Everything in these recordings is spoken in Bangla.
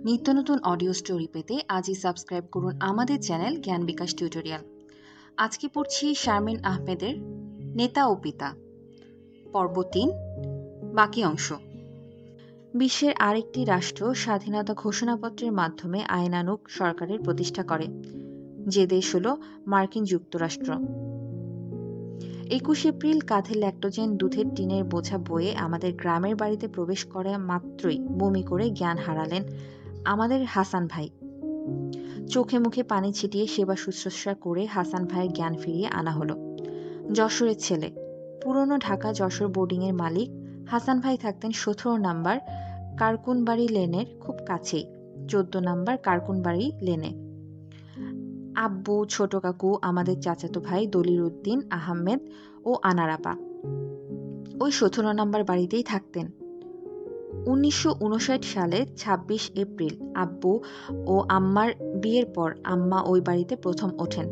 নিত্য নতুন অডিও স্টোরি পেতে আজই সাবস্ক্রাইব করুন আমাদের চ্যানেল জ্ঞান বিকাশ টিউটোরিয়াল। আজকে পড়ছি শারমিন আহমেদের নেতা ও পিতা, পর্ব ৩, বাকি অংশ। বিশ্বের আরেকটি রাষ্ট্র স্বাধীনতা ঘোষণাপত্রের মাধ্যমে আইনানুগ সরকারের প্রতিষ্ঠা করে, যে দেশ হল মার্কিন যুক্তরাষ্ট্র। ২১ এপ্রিল কাঁধে ল্যাক্টোজেন দুধের টিনের বোঝা বয়ে আমাদের গ্রামের বাড়িতে প্রবেশ করা মাত্রই বমি করে জ্ঞান হারালেন আমাদের হাসান ভাই। চোখে মুখে পানি ছিটিয়ে সেবা শুশ্রূষা করে হাসান ভাইয়ের জ্ঞান ফিরিয়ে আনা হলো। যশোরের ছেলে, পুরনো ঢাকা যশোর বোর্ডিংয়ের মালিক হাসান ভাই থাকতেন ১৭ নম্বর কারকুনবাড়ি লেনের খুব কাছেই, ১৪ নম্বর কারকুনবাড়ি লেনে। আব্বু, ছোট কাকু, আমাদের চাচাতো ভাই দলিল উদ্দিন আহমেদ ও আনারাপা ওই ১৭ নম্বর বাড়িতেই থাকতেন। ১৯৫৯ সালের ২৬ এপ্রিল আব্বু ও আম্মার বিয়ের পর আম্মা ওই বাড়িতে প্রথম ওঠেন।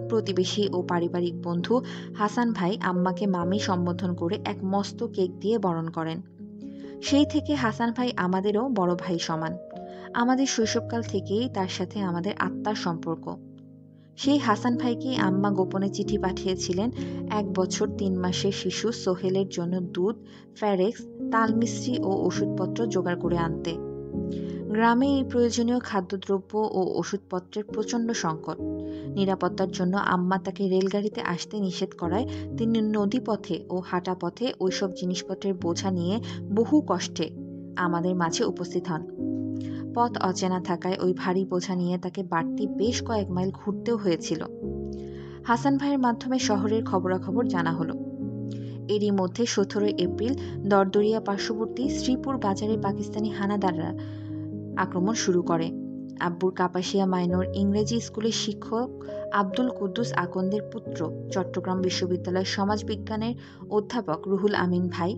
প্রতিবেশী ও পারিবারিক বন্ধু হাসান ভাই আম্মাকে মামি সম্বোধন করে এক মস্ত কেক দিয়ে বরণ করেন। সেই থেকে হাসান ভাই আমাদেরও বড় ভাই সমান। আমাদের শৈশবকাল থেকেই তার সাথে আমাদের আত্মার সম্পর্ক। সেই হাসান ভাইকেই আম্মা গোপনে চিঠি পাঠিয়েছিলেন ১ বছর ৩ মাসের শিশু সোহেলের জন্য দুধ, ফ্যারেক্স, তালমিশ্রি ও ওষুধপত্র জোগাড় করে আনতে। গ্রামে এই প্রয়োজনীয় খাদ্যদ্রব্য ও ওষুধপত্রের প্রচণ্ড সংকট। নিরাপত্তার জন্য আম্মা তাকে রেলগাড়িতে আসতে নিষেধ করায় তিনি নদীপথে ও হাঁটা পথে ওইসব জিনিসপত্রের বোঝা নিয়ে বহু কষ্টে আমাদের মাঝে উপস্থিত হন। পথ অচেনা থাকায় ওই ভারী বোঝা নিয়ে তাকে বাড়তি বেশ কয়েক মাইল ঘুরতেও হয়েছিল। হাসান ভাইয়ের মাধ্যমে শহরের খবরাখবর জানা হলো। এরই মধ্যে ১৭ এপ্রিল দরদরিয়া পার্শ্ববর্তী শ্রীপুর বাজারে পাকিস্তানি হানাদাররা আক্রমণ শুরু করে। আব্বুর কাপাসিয়া মাইনর ইংরেজি স্কুলের শিক্ষক আব্দুল কুদ্দুস আকন্দের পুত্র, চট্টগ্রাম বিশ্ববিদ্যালয়ের সমাজবিজ্ঞানের অধ্যাপক রুহুল আমিন ভাই,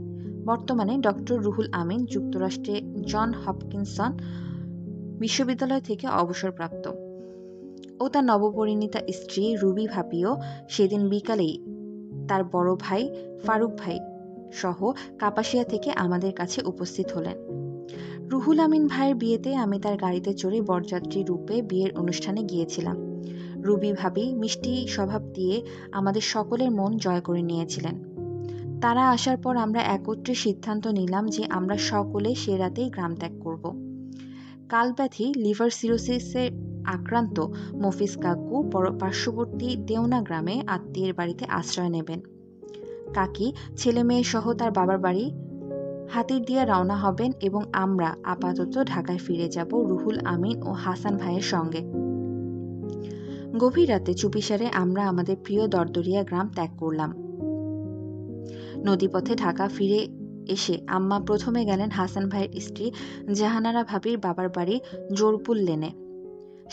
বর্তমানে ডক্টর রুহুল আমিন, যুক্তরাষ্ট্রে জন হপকিনসন বিশ্ববিদ্যালয় থেকে অবসরপ্রাপ্ত, ও তার নবপরিণীতা স্ত্রী রুবি ভাবিও সেদিন বিকালেই তার বড় ভাই ফারুক ভাই সহ কাপাসিয়া থেকে আমাদের কাছে উপস্থিত হলেন। রুহুল আমিন ভাইয়ের বিয়েতে আমি তার গাড়িতে চড়ে বরযাত্রী রূপে বিয়ের অনুষ্ঠানে গিয়েছিলাম। রুবি ভাবি মিষ্টি স্বভাব দিয়ে আমাদের সকলের মন জয় করে নিয়েছিলেন। তারা আসার পর আমরা একত্রে সিদ্ধান্ত নিলাম যে আমরা সকলে সে রাতেই গ্রাম ত্যাগ করব। কালব্যাধি লিভার সিরোসিসে আক্রান্ত মফিজ কাকু পার্শ্ববর্তী দেওনা গ্রামে আত্মীয়ের বাড়িতে আশ্রয় নেবেন। কাকি ছেলে মেয়ে সহ তার বাবার বাড়ি হাতিরদিয়া রওনা হবেন এবং আমরা আপাতত ঢাকায় ফিরে যাব রুহুল আমিন ও হাসান ভাইয়ের সঙ্গে। গভীর রাতে চুপিসারে আমরা আমাদের প্রিয় দরদরিয়া গ্রাম ত্যাগ করলাম। নদীপথে ঢাকা ফিরে এসে আম্মা প্রথমে গেলেন হাসান ভাইয়ের স্ত্রী জাহানারা ভাবির বাবার বাড়ি জোরপুল লেনে।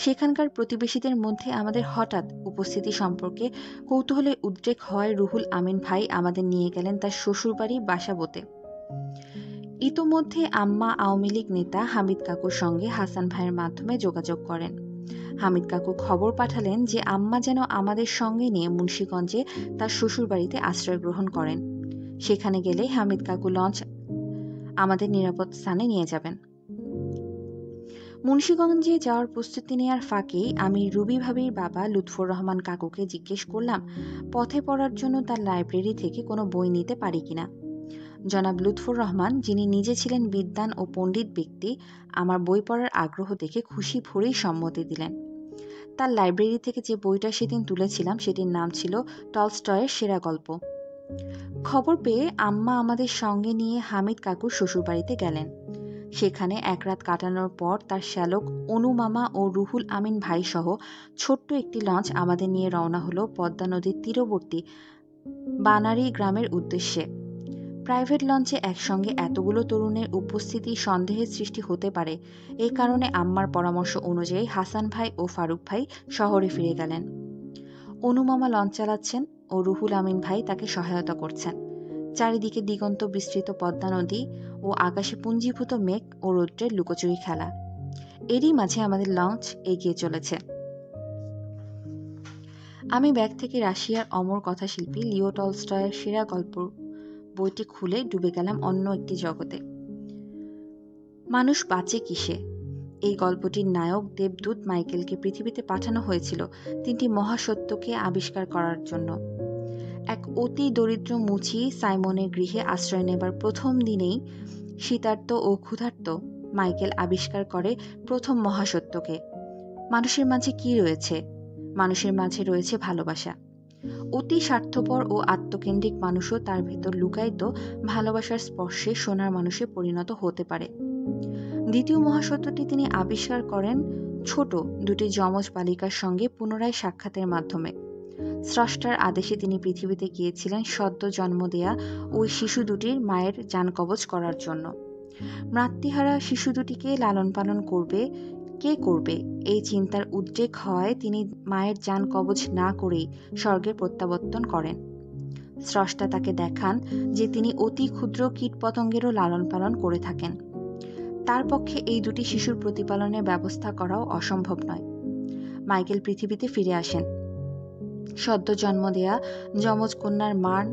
সেখানকার প্রতিবেশীদের মধ্যে আমাদের হঠাৎ উপস্থিতি সম্পর্কে কৌতূহলে উদ্রেক হওয়ায় রুহুল আমিন ভাই আমাদের নিয়ে গেলেন তার শ্বশুরবাড়ি বাসাবোতে। ইতোমধ্যে আম্মা আওয়ামী লীগ নেতা হামিদ কাকুর সঙ্গে হাসান ভাইয়ের মাধ্যমে যোগাযোগ করেন। হামিদ কাকু খবর পাঠালেন যে আম্মা যেন আমাদের সঙ্গে নিয়ে মুন্সিগঞ্জে তার শ্বশুরবাড়িতে আশ্রয় গ্রহণ করেন। সেখানে গেলে হামিদ কাকু লঞ্চ আমাদের নিরাপদ স্থানে নিয়ে যাবেন। মুন্সিগঞ্জে যাওয়ার প্রস্তুতি নেওয়ার ফাঁকেই আমি রুবি ভাবির বাবা লুৎফর রহমান কাকুকে জিজ্ঞেস করলাম পথে পড়ার জন্য তার লাইব্রেরি থেকে কোনো বই নিতে পারি কিনা। জনাব লুৎফর রহমান, যিনি নিজে ছিলেন বিদ্বান ও পণ্ডিত ব্যক্তি, আমার বই পড়ার আগ্রহ দেখে খুশি ভরেই সম্মতি দিলেন। তার লাইব্রেরি থেকে যে বইটা সেদিন তুলেছিলাম সেটির নাম ছিল টলস্টয়ের সেরা গল্প। খবর পেয়ে আম্মা আমাদের সঙ্গে নিয়ে হামিদ কাকুর শ্বশুরবাড়িতে গেলেন। সেখানে এক রাত কাটানোর পর তার শ্যালক অনু মামা ও রুহুল আমিন ভাই সহ ছোট্ট একটি লঞ্চ আমাদের নিয়ে রওনা হলো পদ্মা নদীর তীরবর্তী বানারী গ্রামের উদ্দেশ্যে। প্রাইভেট লঞ্চে একসঙ্গে এতগুলো তরুণের উপস্থিতি সন্দেহের সৃষ্টি হতে পারে, এই কারণে আম্মার পরামর্শ অনুযায়ী হাসান ভাই ও ফারুক ভাই শহরে ফিরে গেলেন। অনু মামা লঞ্চ চালাচ্ছেন ও রুহুল আমিন ভাই তাকে সহায়তা করছেন। চারিদিকে দিগন্ত বিস্তৃত পদ্মা নদী ও আকাশে পুঞ্জীভূত মেঘ ও রৌদ্রের লুকোচুরি খেলা। এরই মাঝে আমাদের লঞ্চ এগিয়ে চলেছে। আমি ব্যাগ থেকে রাশিয়ার অমর কথাশিল্পী লিও টলস্টয়ের সেরা গল্প বইটি খুলে ডুবে গেলাম অন্য একটি জগতে। মানুষ বাঁচে কিসে? এই গল্পটির নায়ক দেবদূত মাইকেলকে পৃথিবীতে পাঠানো হয়েছিল 3টি মহাসত্যকে আবিষ্কার করার জন্য। এক অতি দরিদ্র মুচি সাইমনের গৃহে আশ্রয় নেবার প্রথম দিনেই শীতার্ত ও ক্ষুধার্ত মাইকেল আবিষ্কার করে প্রথম মহাসত্যকে। মানুষের মাঝে কি রয়েছে? মানুষের মাঝে রয়েছে ভালোবাসা। অতি স্বার্থপর ও আত্মকেন্দ্রিক মানুষও তার ভেতর লুকায়িত ভালোবাসার স্পর্শে সোনার মানুষে পরিণত হতে পারে। দ্বিতীয় মহাসত্যটি তিনি আবিষ্কার করেন ছোট 2টি যমজ বালিকার সঙ্গে পুনরায় সাক্ষাতের মাধ্যমে। স্রষ্টার আদেশে তিনি পৃথিবীতে গিয়েছিলেন সদ্য জন্ম দেয়া ওই শিশু দুটির মায়ের জান কবজ করার জন্য। মাতৃহারা শিশু দুটিকে লালন পালন করবে কে করবে, এই চিন্তার উদ্রেক হওয়ায় তিনি মায়ের জান কবজ না করেই স্বর্গে প্রত্যাবর্তন করেন। স্রষ্টা তাকে দেখান যে তিনি অতি ক্ষুদ্র কীটপতঙ্গেরও লালন পালন করে থাকেন। তার পক্ষে এই দুটি শিশুর প্রতিপালনের ব্যবস্থা করাও অসম্ভব নয়। মাইকেল পৃথিবীতে ফিরে আসেন। সদ্য জন্ম দেয়া যমজ কন্যার মার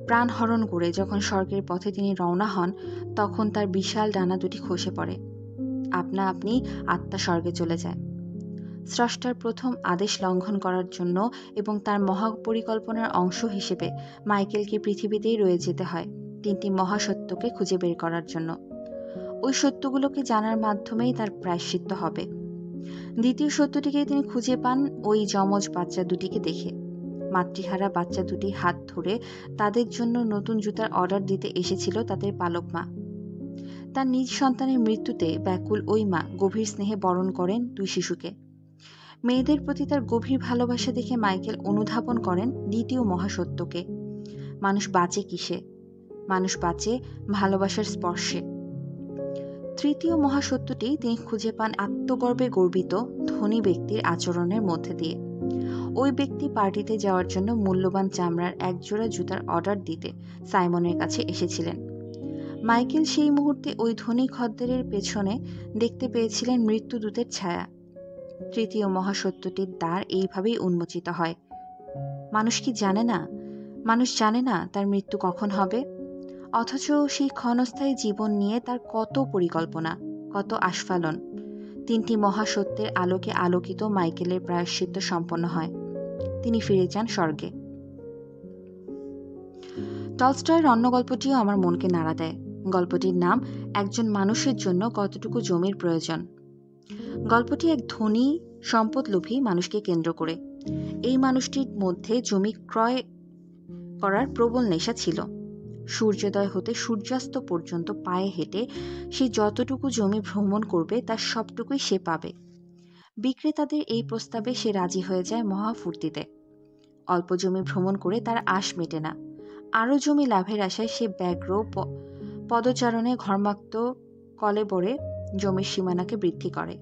প্রাণ হরণ করে যখন স্বর্গের পথে তিনি রওনা হন, তখন তার বিশাল ডানা দুটি খসে পড়ে। আপনা আপনি আত্মা স্বর্গে চলে যায়। স্রষ্টার প্রথম আদেশ লঙ্ঘন করার জন্য এবং তার মহাপরিকল্পনার অংশ হিসেবে মাইকেলকে পৃথিবীতেই রয়ে যেতে হয় 3টি মহাসত্যকে খুঁজে বের করার জন্য। ওই সত্যগুলোকে জানার মাধ্যমেই তার প্রায়শ্চিত্ত হবে। দ্বিতীয় সত্যটিকে তিনি খুঁজে পান ওই যমজ বাচ্চা দুটিকে দেখে। মাতৃহারা বাচ্চা দুটি হাত ধরে তাদের জন্য নতুন জুতার অর্ডার দিতে এসেছিল তাদের পালক মা। তার নিজ সন্তানের মৃত্যুতে ব্যাকুল ওই মা গভীর স্নেহে বরণ করেন 2 শিশুকে। মেয়েদের প্রতি তার গভীর ভালোবাসা দেখে মাইকেল অনুধাবন করেন দ্বিতীয় মহাসত্যকে। মানুষ বাঁচে কিসে? মানুষ বাঁচে ভালোবাসার স্পর্শে। তৃতীয় মহাসত্যটি তিনি খুঁজে পান আত্মগর্বে গর্বিত ধনী ব্যক্তির আচরণের মধ্যে দিয়ে। ওই ব্যক্তি পার্টিতে যাওয়ার জন্য মূল্যবান চামড়ার একজোড়া জুতার অর্ডার দিতে সাইমনের কাছে এসেছিলেন। মাইকেল সেই মুহূর্তে ওই ধনী খদ্দেরের পেছনে দেখতে পেয়েছিলেন মৃত্যুদূতের ছায়া। তৃতীয় মহাসত্যটির দ্বার এইভাবেই উন্মোচিত হয়। মানুষ কি জানে না? মানুষ জানে না তার মৃত্যু কখন হবে, অথচ সেই ক্ষণস্থায়ী জীবন নিয়ে তার কত পরিকল্পনা, কত আস্ফালন। 3টি মহাসত্যের আলোকে আলোকিত মাইকেলের প্রায়শ্চিত্ত সম্পন্ন হয়। তিনি ফিরে যান স্বর্গে। টলস্টয়ের অন্য গল্পটিও আমার মনকে নাড়া দেয়। গল্পটির নাম একজন মানুষের জন্য কতটুকু জমির প্রয়োজন। গল্পটি এক ধনী সম্পদলোভী মানুষকে কেন্দ্র করে। এই মানুষটির মধ্যে জমি ক্রয় করার প্রবল নেশা ছিল। সূর্যোদয় হতে সূর্যাস্ত পর্যন্ত পায়ে হেঁটে সে যতটুকু জমি ভ্রমণ করবে তার সবটুকুই সে পাবে। বিক্রেতাদের এই প্রস্তাবে সে রাজি হয়ে যায় মহা ফুর্তিতে। অল্প জমি ভ্রমণ করে তার আশ মেটে না। আরও জমি লাভের আশায় সে ব্যগ্র পদচারণে ঘর্মাক্ত কলেবরে জমির সীমানাকে বৃদ্ধি করে।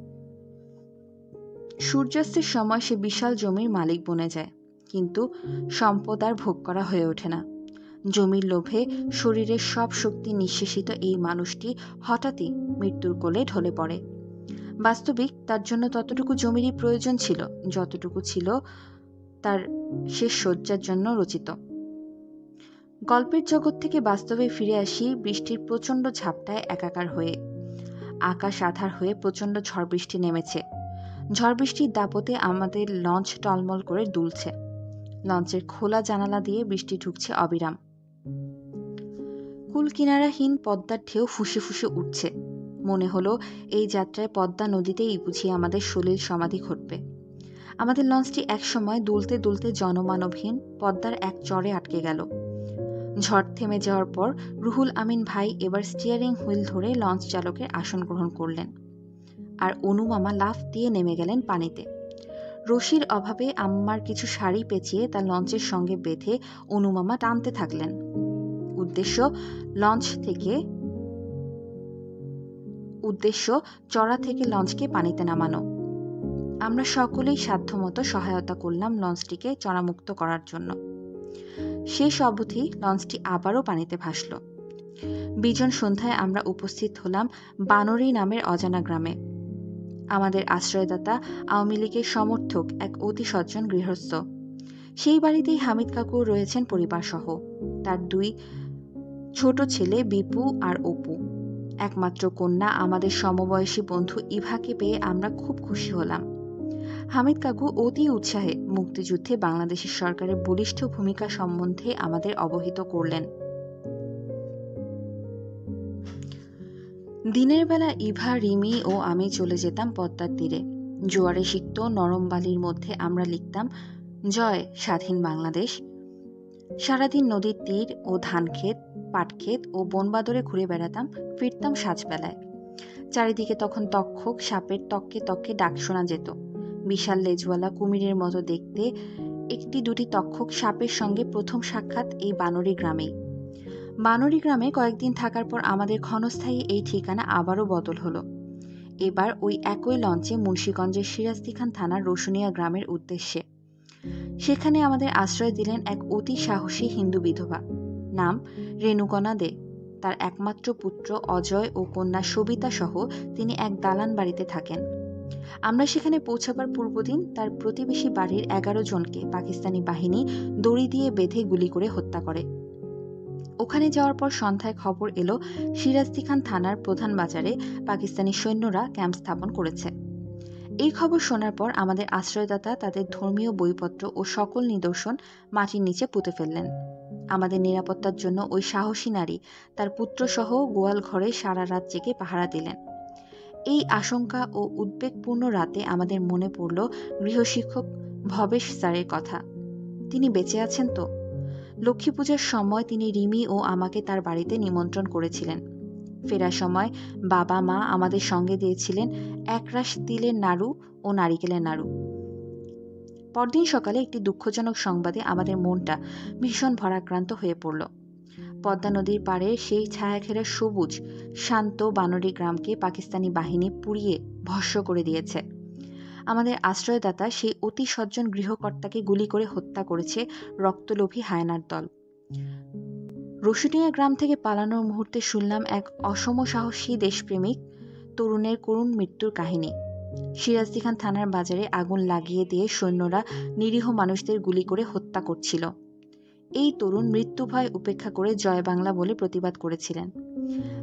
সূর্যাস্তের সময় সে বিশাল জমির মালিক বনে যায়, কিন্তু সম্পদ আর ভোগ করা হয়ে ওঠে না। জমির লোভে শরীরের সব শক্তি নিঃশেষিত এই মানুষটি হঠাৎই মৃত্যুর কোলে ঢলে পড়ে। বাস্তবিক তার জন্য ততটুকু জমিরই প্রয়োজন ছিল যতটুকু ছিল তার শেষ শয্যার জন্য রচিত। গল্পের জগৎ থেকে বাস্তবে ফিরে আসি বৃষ্টির প্রচণ্ড ঝাপটায় একাকার হয়ে। আকাশ আঁধার হয়ে প্রচণ্ড ঝড় বৃষ্টি নেমেছে। ঝড় বৃষ্টির দাপটে আমাদের লঞ্চ টলমল করে দুলছে। লঞ্চের খোলা জানালা দিয়ে বৃষ্টি ঢুকছে অবিরাম। কুল কিনারাহীন পদ্মার ঢেউ ফুসে ফুসে উঠছে। মনে হলো এই যাত্রায় পদ্মা নদীতেই বুঝি আমাদের সলিল সমাধি ঘটবে। আমাদের লঞ্চটি একসময় দুলতে দুলতে জনমানবহীন পদ্মার এক চরে আটকে গেল। ঝড় থেমে যাওয়ার পর রুহুল আমিন ভাই এবার স্টিয়ারিং হুইল ধরে লঞ্চ চালকের আসন গ্রহণ করলেন, আর অনু মামা লাফ দিয়ে নেমে গেলেন পানিতে। রশির অভাবে আম্মার কিছু শাড়ি পেঁচিয়ে তা লঞ্চের সঙ্গে বেঁধে অনু মামা টানতে থাকলেন। উদ্দেশ্য চড়া থেকে লঞ্চকে পানিতে নামানো। আমরা সকলেই সাধ্যমতো সহায়তা করলাম লঞ্চটিকে চড়ামুক্ত করার জন্য। শেষ অবধি লঞ্চটি আবারও পানিতে ভাসল। বিজন সন্ধ্যায় আমরা উপস্থিত হলাম বানরি নামের অজানা গ্রামে। আমাদের আশ্রয়দাতা আওয়ামী লীগের সমর্থক এক অতি সজ্জন গৃহস্থ। সেই বাড়িতেই হামিদ কাকু রয়েছেন পরিবারসহ, তার 2 ছোট ছেলে বিপু আর অপু। একমাত্র কন্যা আমাদের সমবয়সী বন্ধু ইভাকে পেয়ে আমরা খুব খুশি হলাম। হামিদ কাকু অতি উৎসাহে মুক্তিযুদ্ধে বাংলাদেশের সরকারের বলিষ্ঠ ভূমিকা সম্বন্ধে আমাদের অবহিত করলেন। দিনের বেলা ইভা, রিমি ও আমি চলে যেতাম পদ্মার তীরে। জোয়ারে সিক্ত নরম বালির মধ্যে আমরা লিখতাম, জয় স্বাধীন বাংলাদেশ। সারাদিন নদীর তীর ও ধানক্ষেত, পাটক্ষেত ও বনবাদরে ঘুরে বেড়াতাম, ফিরতাম সাজবেলায়। চারিদিকে তখন তক্ষক, সাপের তককে তককে ডাক শোনা যেত। বিশাল লেজওয়ালা কুমিরের মতো দেখতে একটি দুটি তক্ষক সাপের সঙ্গে প্রথম সাক্ষাৎ এই বানরি গ্রামেই। বানরি গ্রামে কয়েকদিন থাকার পর আমাদের ক্ষণস্থায়ী এই ঠিকানা আবারও বদল হলো। এবার ওই একই লঞ্চে মুন্সিগঞ্জের সিরাজদিখান থানার রসুনিয়া গ্রামের উদ্দেশ্যে। সেখানে আমাদের আশ্রয় দিলেন এক অতি সাহসী হিন্দু বিধবা, নাম রেণুকণা দে। তার একমাত্র পুত্র অজয় ও কন্যা সবিতা সহ তিনি এক দালান বাড়িতে থাকেন। আমরা সেখানে পৌঁছাবার পূর্বদিন তার প্রতিবেশী বাড়ির 11 জনকে পাকিস্তানি বাহিনী দড়ি দিয়ে বেঁধে গুলি করে হত্যা করে। ওখানে যাওয়ার পর সন্ধ্যায় খবর এলো সিরাজদিখান থানার প্রধান বাজারে পাকিস্তানি সৈন্যরা ক্যাম্প স্থাপন করেছে। এই খবর শোনার পর আমাদের আশ্রয়দাতা তাদের ধর্মীয় বইপত্র ও সকল নিদর্শন মাটির নিচে পুঁতে ফেললেন। আমাদের নিরাপত্তার জন্য ওই সাহসী নারী তার পুত্রসহ গোয়াল ঘরে সারা রাত জেগে পাহারা দিলেন। এই আশঙ্কা ও উদ্বেগপূর্ণ রাতে আমাদের মনে পড়ল গৃহশিক্ষক ভবেশ স্যারের কথা। তিনি বেঁচে আছেন তো? লক্ষ্মী পূজার সময় তিনি রিমি ও আমাকে তার বাড়িতে নিমন্ত্রণ করেছিলেন। ফেরার সময় বাবা মা আমাদের সঙ্গে দিয়েছিলেন একরাশ তিলের নাড়ু ও নারিকেলের নাড়ু। পরদিন সকালে একটি দুঃখজনক সংবাদে আমাদের মনটা ভীষণ ভারাক্রান্ত হয়ে পড়ল। পদ্মা নদীর পাড়ে সেই ছায়াঘেরা সবুজ শান্ত বানরি গ্রামকে পাকিস্তানি বাহিনী পুড়িয়ে ভস্ম করে দিয়েছে। আমাদের আশ্রয়দাতা সেই অতি সজ্জন গৃহকর্তাকে গুলি করে হত্যা করেছে রক্তলোভী হায়নার দল। রসুনিয়া গ্রাম থেকে পালানোর মুহূর্তে শুনলাম এক অসম সাহসী দেশপ্রেমিক তরুণের করুণ মৃত্যুর কাহিনী। সিরাজদিখান থানার বাজারে আগুন লাগিয়ে দিয়ে সৈন্যরা নিরীহ মানুষদের গুলি করে হত্যা করছিল। এই তরুণ মৃত্যু ভয় উপেক্ষা করে জয় বাংলা বলে প্রতিবাদ করেছিলেন।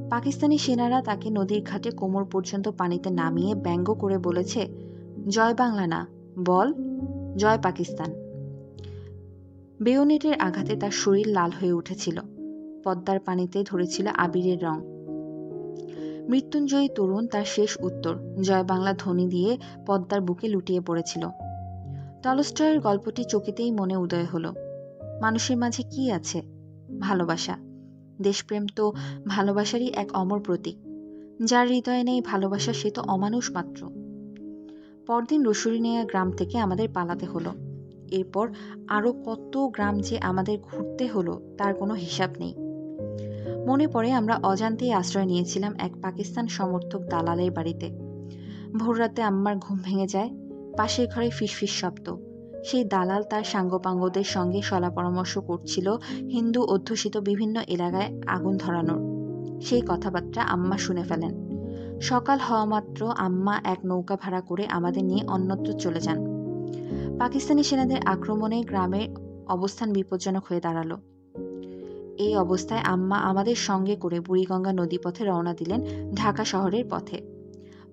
পাকিস্তানি সেনারা তাকে নদীর ঘাটে কোমর পর্যন্ত পানিতে নামিয়ে ব্যঙ্গ করে বলেছে, জয় বাংলা না, বল জয় পাকিস্তান। বেয়োনেটের আঘাতে তার শরীর লাল হয়ে উঠেছিল, পদ্মার পানিতে ধরেছিল আবিরের রং। মৃত্যুঞ্জয়ী তরুণ তার শেষ উত্তর জয় বাংলা ধ্বনি দিয়ে পদ্মার বুকে লুটিয়ে পড়েছিল। টলস্টয়ের গল্পটি চকিতেই মনে উদয় হলো। মানুষের মাঝে কি আছে? ভালোবাসা। দেশপ্রেম তো ভালোবাসারই এক অমর প্রতীক। যার হৃদয়ে নেই ভালোবাসা সে তো অমানুষ মাত্র। পরদিন রসুনিয়া গ্রাম থেকে আমাদের পালাতে হলো। এরপর আরো কত গ্রাম যে আমাদের ঘুরতে হলো তার কোনো হিসাব নেই। মনে পড়ে আমরা অজান্তেই আশ্রয় নিয়েছিলাম এক পাকিস্তান সমর্থক দালালের বাড়িতে। ভোররাতে আম্মার ঘুম ভেঙে যায়, পাশের ঘরে ফিসফিস শব্দ। সেই দালাল তার সাঙ্গপাঙ্গদের সঙ্গে সলা পরামর্শ করছিল হিন্দু অধ্যুষিত বিভিন্ন এলাকায় আগুন ধরানোর। সেই কথাবার্তা আম্মা শুনে ফেলেন। সকাল হওয়া মাত্র আম্মা এক নৌকা ভাড়া করে আমাদের নিয়ে অন্যত্র চলে যান। পাকিস্তানি সেনাদের আক্রমণে গ্রামের অবস্থান বিপজ্জনক হয়ে দাঁড়ালো। এই অবস্থায় আম্মা আমাদের সঙ্গে করে বুড়িগঙ্গা নদীপথে রওনা দিলেন ঢাকা শহরের পথে।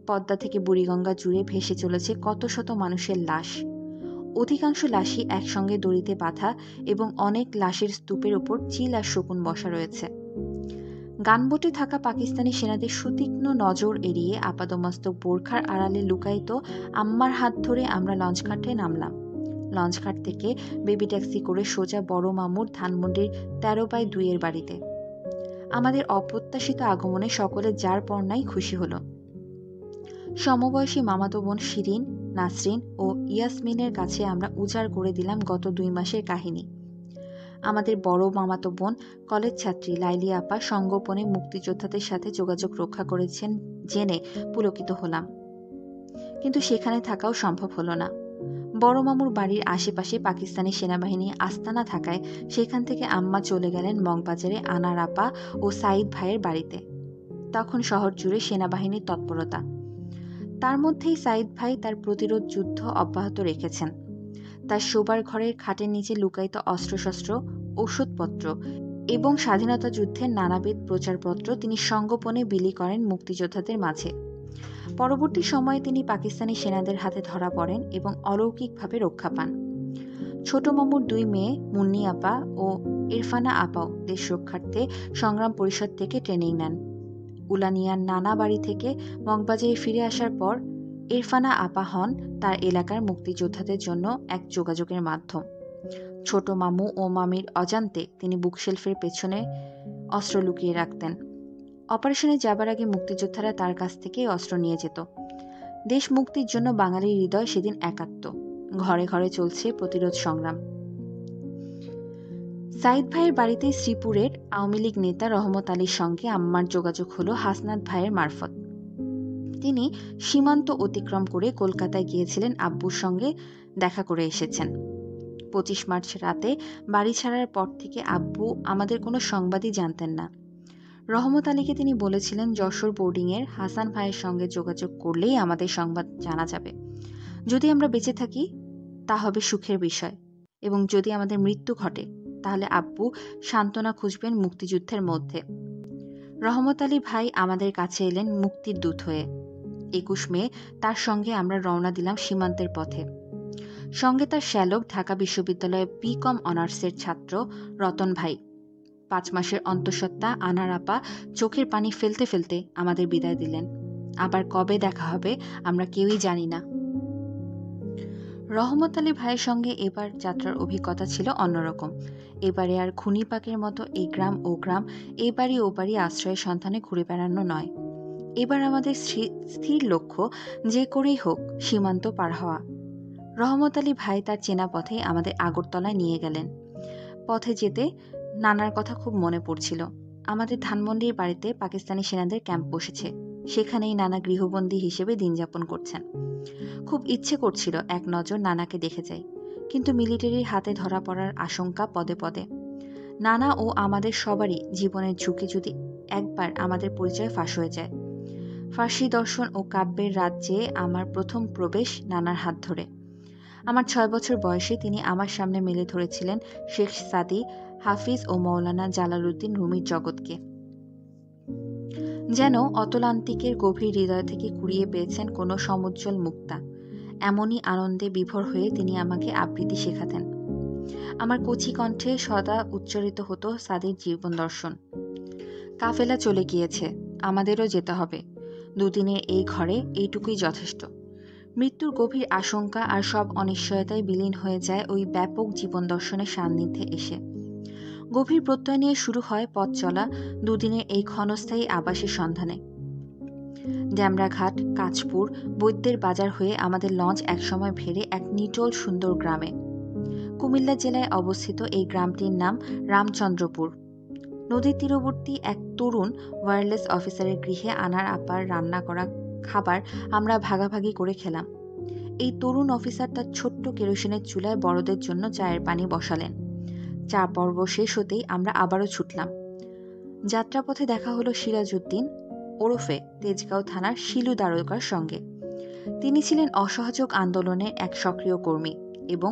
পদ্মা থেকে বুড়িগঙ্গা জুড়ে ভেসে চলেছে কত শত মানুষের লাশ। অধিকাংশ লাশই একসঙ্গে দড়িতে বাঁধা এবং অনেক লাশের স্তূপের উপর চিল আর শকুন বসা রয়েছে। গানবোটে থাকা পাকিস্তানি সেনাদের সুতীক্ষ্ণ নজর এড়িয়ে আপাদমস্তক বোরখার আড়ালে লুকায়িত আম্মার হাত ধরে আমরা লঞ্চঘাটে নামলাম। লঞ্চঘাট থেকে বেবি ট্যাক্সি করে সোজা বড় মামুর ধানমন্ডির 13/2 বাড়িতে। আমাদের অপ্রত্যাশিত আগমনে সকলে যার পর নাই খুশি হলো। সমবয়সী মামাতো বোন শিরিন, নাসরিন ও ইয়াসমিনের কাছে আমরা উজাড় করে দিলাম গত 2 মাসের কাহিনী। আমাদের বড় মামাতো বোন কলেজ ছাত্রী লাইলি আপা সঙ্গোপনে মুক্তিযোদ্ধাদের সাথে যোগাযোগ রক্ষা করেছেন জেনে পুলকিত হলাম, কিন্তু সেখানে থাকাও সম্ভব হলো না। বড় মামুর বাড়ির আশেপাশে পাকিস্তানি সেনাবাহিনী আস্তানা থাকায় সেখান থেকে আম্মা চলে গেলেন মগবাজারে আনার আপা ও সাইদ ভাইয়ের বাড়িতে। তখন শহর জুড়ে সেনাবাহিনীর তৎপরতা। তার মধ্যেই সাইদ ভাই তার প্রতিরোধ যুদ্ধ অব্যাহত রেখেছেন। তার শোবার ঘরের খাটের নিচে লুকায়িত অস্ত্রশস্ত্র, ওষুধপত্র এবং স্বাধীনতা যুদ্ধের নানাবিধ প্রচারপত্র তিনি সঙ্গোপনে বিলি করেন মুক্তিযোদ্ধাদের মাঝে। পরবর্তী সময়ে তিনি পাকিস্তানি সেনাদের হাতে ধরা পড়েন এবং অলৌকিকভাবে রক্ষা পান। ছোট মামুর 2 মেয়ে মুন্নি আপা ও ইরফানা আপাও দেশ রক্ষার্থে সংগ্রাম পরিষদ থেকে ট্রেনিং নেন। উলানিয়ার নানা বাড়ি থেকে মগবাজারে ফিরে আসার পর ইরফানা আপা হন তার এলাকার মুক্তিযোদ্ধাদের জন্য এক যোগাযোগের মাধ্যম। ছোট মামু ও মামির অজান্তে তিনি বুকশেলফের পেছনে অস্ত্র লুকিয়ে রাখতেন। অপারেশনে যাবার আগে মুক্তিযোদ্ধারা তার কাছ থেকে অস্ত্র নিয়ে যেত। দেশ মুক্তির জন্য বাঙালির হৃদয় সেদিন একাত্ম। ঘরে ঘরে চলছে প্রতিরোধ সংগ্রাম। সাইদ ভাইয়ের বাড়িতে শ্রীপুরের আওয়ামী লীগ নেতা রহমত আলীর সঙ্গে আম্মার যোগাযোগ হলো হাসনাত ভাইয়ের মারফত। তিনি সীমান্ত অতিক্রম করে কলকাতায় গিয়েছিলেন, আব্বুর সঙ্গে দেখা করে এসেছেন। 25 মার্চ রাতে বাড়ি ছাড়ার পর থেকে আব্বু আমাদের কোনো সংবাদই জানতেন না। রহমত আলীকে তিনি বলেছিলেন, যশোর বোর্ডিংয়ের হাসান ভাইয়ের সঙ্গে যোগাযোগ করলেই আমাদের সংবাদ জানা যাবে। যদি আমরা বেঁচে থাকি তা হবে সুখের বিষয়, এবং যদি আমাদের মৃত্যু ঘটে তাহলে আব্বু সান্ত্বনা খুঁজবেন মুক্তিযুদ্ধের মধ্যে। রহমত আলী ভাই আমাদের কাছে এলেন মুক্তির দূত হয়ে। 21 মে তার সঙ্গে আমরা রওনা দিলাম সীমান্তের পথে। সঙ্গে তার শ্যালক ঢাকা বিশ্ববিদ্যালয়ে বিকম অনার্সের ছাত্র রতন ভাই। 5 মাসের অন্তঃসত্ত্বা আনার আপা চোখের পানি ফেলতে ফেলতে আমাদের বিদায় দিলেন। আবার কবে দেখা হবে আমরা কেউই জানি না। রহমত আলী ভাইয়ের সঙ্গে এবার যাত্রার অভিজ্ঞতা ছিল অন্যরকম। এবারে আর খুনিপাকের মতো এই গ্রাম ও গ্রাম, এই বাড়ি ও বাড়ি আশ্রয়ের সন্ধানে ঘুরে বেড়ানো নয়। এবার আমাদের স্থির লক্ষ্য যে করেই হোক সীমান্ত পার হওয়া। রহমত আলী ভাই তার চেনা পথে আমাদের আগরতলায় নিয়ে গেলেন। পথে যেতে নানার কথা খুব মনে পড়ছিল। আমাদের ধানমন্ডির বাড়িতে পাকিস্তানি সেনাদের ক্যাম্প বসেছে, সেখানেই নানা গৃহবন্দী হিসেবে দিন যাপন করছেন। খুব ইচ্ছে করছিল এক নজর নানাকে দেখে যাই, কিন্তু মিলিটারির হাতে ধরা পড়ার আশঙ্কা পদে পদে। নানা ও আমাদের সবারই জীবনের ঝুঁকি যদি একবার আমাদের পরিচয় ফাঁস হয়ে যায়। ফার্সি দর্শন ও কাব্যের রাজ্যে আমার প্রথম প্রবেশ নানার হাত ধরে। আমার 6 বছর বয়সে তিনি আমার সামনে মেলে ধরেছিলেন শেখ সাদি, হাফিজ ও মৌলানা জালালউদ্দিন রুমির জগৎকে। যেন অতলান্তিকের গভীর হৃদয় থেকে কুড়িয়ে পেয়েছেন কোনো সমুজ্জ্বল মুক্তা। এমনই আনন্দে বিভোর হয়ে তিনি আমাকে আবৃত্তি শেখাতেন। আমার কচি কণ্ঠে সদা উচ্চারিত হতো সাদির জীবন দর্শন। কাফেলা চলে গিয়েছে, আমাদেরও যেতে হবে। 2 দিনের এই ঘরে এইটুকুই যথেষ্ট। মৃত্যুর গভীর আশঙ্কা আর সব অনিশ্চয়তায় বিলীন হয়ে যায় ওই ব্যাপক জীবন দর্শনের সান্নিধ্যে এসে। গভীর প্রত্যয় নিয়ে শুরু হয় পথ চলা 2 দিনের এই ক্ষণস্থায়ী আবাসের সন্ধানে। ড্যামরাঘাট, কাঁচপুর, বৈদ্যের বাজার হয়ে আমাদের লঞ্চ একসময় ভেড়ে এক নিটোল সুন্দর গ্রামে। কুমিল্লা জেলায় অবস্থিত এই গ্রামটির নাম রামচন্দ্রপুর। নদীর তীরবর্তী এক তরুণ ওয়্যারলেস অফিসারের গৃহে আনার আপার রান্না করা খাবার আমরা ভাগাভাগি করে খেলাম। এই তরুণ অফিসার তার ছোট্ট কেরোসিনের চুলায় বড়দের জন্য চায়ের পানি বসালেন। চা পর্ব শেষ হতেই আমরা আবারও ছুটলাম। যাত্রাপথে দেখা হলো সিরাজউদ্দিন ওরফে তেজগাঁও থানার শিলু দারোগার সঙ্গে। তিনি ছিলেন অসহযোগ আন্দোলনের এক সক্রিয় কর্মী এবং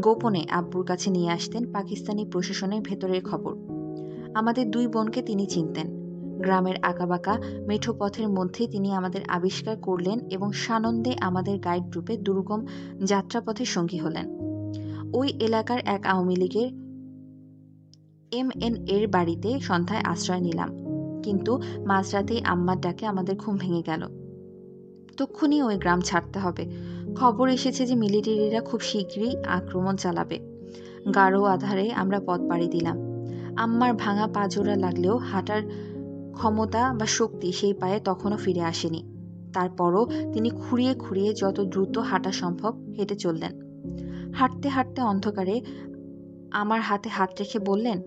গোপনে আব্বুর কাছে নিয়ে আসতেন পাকিস্তানি প্রশাসনের ভেতরের খবর। আমাদের 2 বোনকে তিনি চিনতেন। গ্রামের আঁকাবাঁকা মেঠো পথের মধ্যে তিনি আমাদের আবিষ্কার করলেন এবং সানন্দে আমাদের গাইড গ্রুপে দুর্গম যাত্রাপথের সঙ্গী হলেন। ওই এলাকার এক আওয়ামী লীগের MN এর বাড়িতে সন্ধ্যায় আশ্রয় নিলাম, কিন্তু মাঝরাতেই আম্মার ডাকে আমাদের ঘুম ভেঙে গেল। তক্ষুনি ওই গ্রাম ছাড়তে হবে। খবর এসেছে যে মিলিটারিরা খুব শীঘ্রই আক্রমণ চালাবে। গাঢ় আধারে আমরা পথ পাড়ি দিলাম। আম্মার ভাঙা পা জোড়া লাগলেও হাঁটার ক্ষমতা বা শক্তি সেই পায়ে তখনও ফিরে আসেনি। তারপরও তিনি খুঁড়িয়ে খুঁড়িয়ে যত দ্রুত হাঁটা সম্ভব হেঁটে চললেন। হাঁটতে হাঁটতে অন্ধকারে আমার হাতে হাত রেখে বললেন,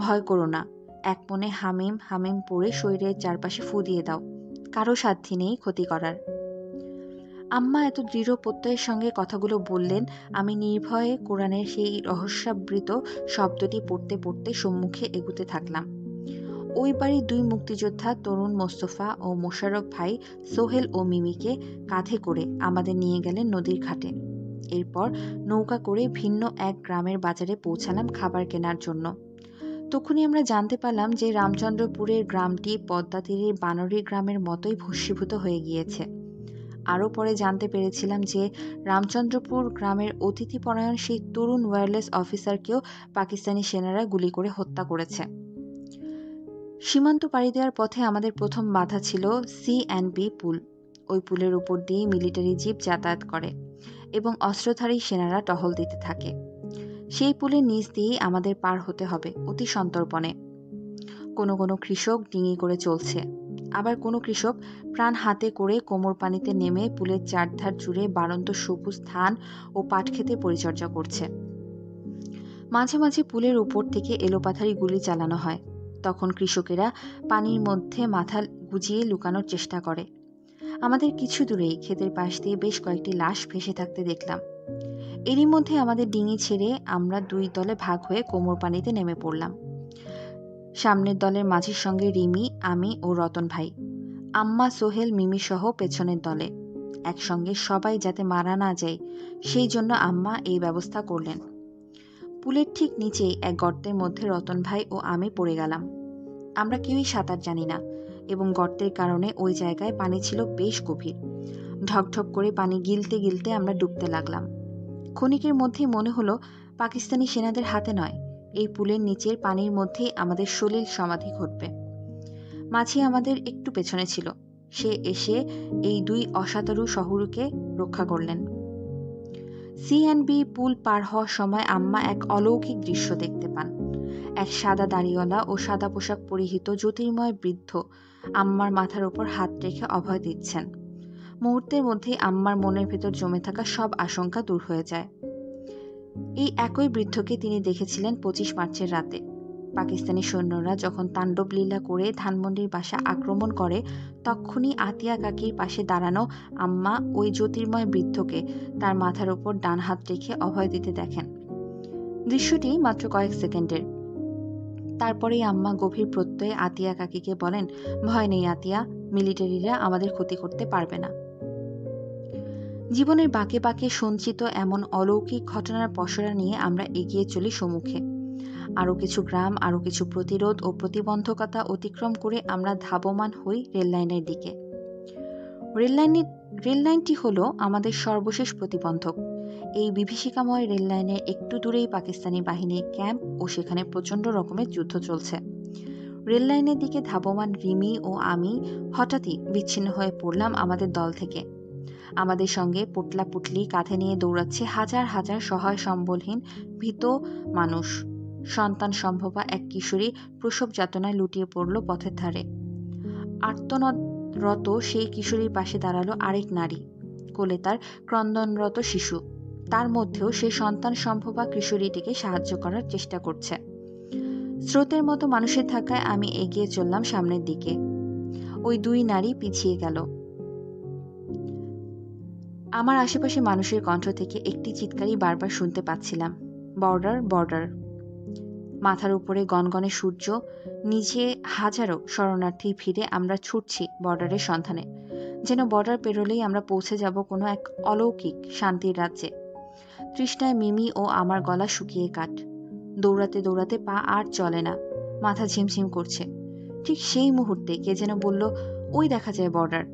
ভয় করো না, এক মনে হামিম হামিম পড়ে শরীরের চারপাশে ফু দিয়ে দাও, কারো সাধ্যি নেই ক্ষতি করার। আম্মা এত দৃঢ় প্রত্যয়ের সঙ্গে কথাগুলো বললেন, আমি নির্ভয়ে কোরআনের সেই রহস্যাবৃত শব্দটি পড়তে পড়তে সম্মুখে এগুতে থাকলাম। ওই বাড়ির 2 মুক্তিযোদ্ধা তরুণ মোস্তফা ও মোশাররফ ভাই সোহেল ও মিমিকে কাঁধে করে আমাদের নিয়ে গেলেন নদীর ঘাটে। এরপর নৌকা করে ভিন্ন এক গ্রামের বাজারে পৌঁছালাম খাবার কেনার জন্য। তখনই আমরা জানতে পারলাম যে রামচন্দ্রপুরের গ্রামটি পদ্মা তীরের বানরি গ্রামের মতোই ভস্মীভূত হয়ে গিয়েছে। আরও পরে জানতে পেরেছিলাম যে রামচন্দ্রপুর গ্রামের অতিথিপরায়ণ সেই তরুণ ওয়্যারলেস অফিসারকেও পাকিস্তানি সেনারা গুলি করে হত্যা করেছে। সীমান্ত পাড়ি দেওয়ার পথে আমাদের প্রথম বাধা ছিল CNB পুল। ওই পুলের উপর দিয়ে মিলিটারি জিপ যাতায়াত করে এবং অস্ত্রধারী সেনারা টহল দিতে থাকে। সেই পুলের নিচ দিয়েই আমাদের পার হতে হবে অতি সন্তর্পণে। কোনো কোনো কৃষক ডিঙি করে চলছে, আবার কোনো কৃষক প্রাণ হাতে করে কোমর পানিতে নেমে পুলের চারধার জুড়ে বাড়ন্ত সবুজ ধান ও পাট খেতে পরিচর্যা করছে। মাঝে মাঝে পুলের উপর থেকে এলোপাথারি গুলি চালানো হয়। তখন কৃষকেরা পানির মধ্যে মাথা গুজিয়ে লুকানোর চেষ্টা করে। আমাদের কিছু দূরেই ক্ষেতের পাশ দিয়ে বেশ কয়েকটি লাশ ভেসে থাকতে দেখলাম। এরই মধ্যে আমাদের ডিঙি ছেড়ে আমরা দুই দলে ভাগ হয়ে কোমর পানিতে নেমে পড়লাম। সামনের দলের মাঝির সঙ্গে রিমি, আমি ও রতন ভাই, আম্মা, সোহেল, মিমি সহ পেছনের দলে। একসঙ্গে সবাই যাতে মারা না যায় সেই জন্য আম্মা এই ব্যবস্থা করলেন। পুলের ঠিক নিচেই এক গর্তের মধ্যে রতন ভাই ও আমি পড়ে গেলাম। আমরা কেউই সাঁতার জানি না এবং গর্তের কারণে ওই জায়গায় পানি ছিল বেশ গভীর। ঢকঢক করে পানি গিলতে গিলতে আমরা ডুবতে লাগলাম। ক্ষণিকের মধ্যেই মনে হলো পাকিস্তানি সেনাদের হাতে নয়, এই পুলের নিচের পানির মধ্যেই আমাদের সলিল সমাধি ঘটবে। মাঝি আমাদের একটু পেছনে ছিল, সে এসে এই দুই অসাতারু শহুরকে রক্ষা করলেন। CNB পুল পার হওয়ার সময় আম্মা এক অলৌকিক দৃশ্য দেখতে পান। এক সাদা দাড়িওয়ালা ও সাদা পোশাক পরিহিত জ্যোতির্ময় বৃদ্ধ আম্মার মাথার উপর হাত রেখে অভয় দিচ্ছেন। মুহূর্তের মধ্যেই আম্মার মনের ভেতর জমে থাকা সব আশঙ্কা দূর হয়ে যায়। এই একই বৃদ্ধকে তিনি দেখেছিলেন 25 মার্চের রাতে। পাকিস্তানি সৈন্যরা যখন তাণ্ডব লীলা করে ধানমন্ডির বাসা আক্রমণ করে, তখনই আতিয়া কাকির পাশে দাঁড়ানো আম্মা ওই জ্যোতির্ময় বৃদ্ধকে তার মাথার উপর ডান হাত রেখে অভয় দিতে দেখেন। দৃশ্যটি মাত্র কয়েক সেকেন্ডের। তারপরেই আম্মা গভীর প্রত্যয়ে আতিয়া কাকিকে বলেন, ভয় নেই আতিয়া, মিলিটারিরা আমাদের ক্ষতি করতে পারবে না। জীবনের বাঁকে বাঁকে সঞ্চিত এমন অলৌকিক ঘটনার পসরা নিয়ে আমরা এগিয়ে চলি সম্মুখে। আরও কিছু গ্রাম, আরও কিছু প্রতিরোধ ও প্রতিবন্ধকতা অতিক্রম করে আমরা ধাবমান হই রেললাইনের দিকে। রেললাইনটি হলো আমাদের সর্বশেষ প্রতিবন্ধক। এই বিভীষিকাময় রেললাইনের একটু দূরেই পাকিস্তানি বাহিনীর ক্যাম্প ও সেখানে প্রচণ্ড রকমের যুদ্ধ চলছে। রেললাইনের দিকে ধাবমান রিমি ও আমি হঠাৎই বিচ্ছিন্ন হয়ে পড়লাম আমাদের দল থেকে। আমাদের সঙ্গে পোটলা পুটলি কাঁধে নিয়ে দৌড়াচ্ছে হাজার হাজার সহায় সম্বলহীন ভীত মানুষ। সন্তান সম্ভবা এক কিশোরী প্রসব যাতনায় লুটিয়ে পড়ল পথের ধারে। আর্তনাদরত সেই কিশোরীর পাশে দাঁড়ালো আরেক নারী, কোলে তার ক্রন্দনরত শিশু। তার মধ্যেও সেই সন্তান সম্ভবা কিশোরীটিকে সাহায্য করার চেষ্টা করছে। স্রোতের মতো মানুষের ধাক্কায় আমি এগিয়ে চললাম সামনের দিকে। ওই দুই নারী পিছিয়ে গেল। আমার আশেপাশে মানুষের কণ্ঠ থেকে একটি চিৎকারই বারবার শুনতে পাচ্ছিলাম, বর্ডার বর্ডার। মাথার উপরে গনগনে সূর্য, নিচে হাজারো শরণার্থী ভিড়ে আমরা ছুটছি বর্ডারের সন্ধানে, যেন বর্ডার পেরোলেই আমরা পৌঁছে যাব কোনো এক অলৌকিক শান্তির রাজ্যে। তৃষ্ণায় মিমি ও আমার গলা শুকিয়ে কাট। দৌড়াতে দৌড়াতে পা আর চলে না, মাথা ঝিমঝিম করছে। ঠিক সেই মুহূর্তে কে যেন বলল, ওই দেখা যায় বর্ডার।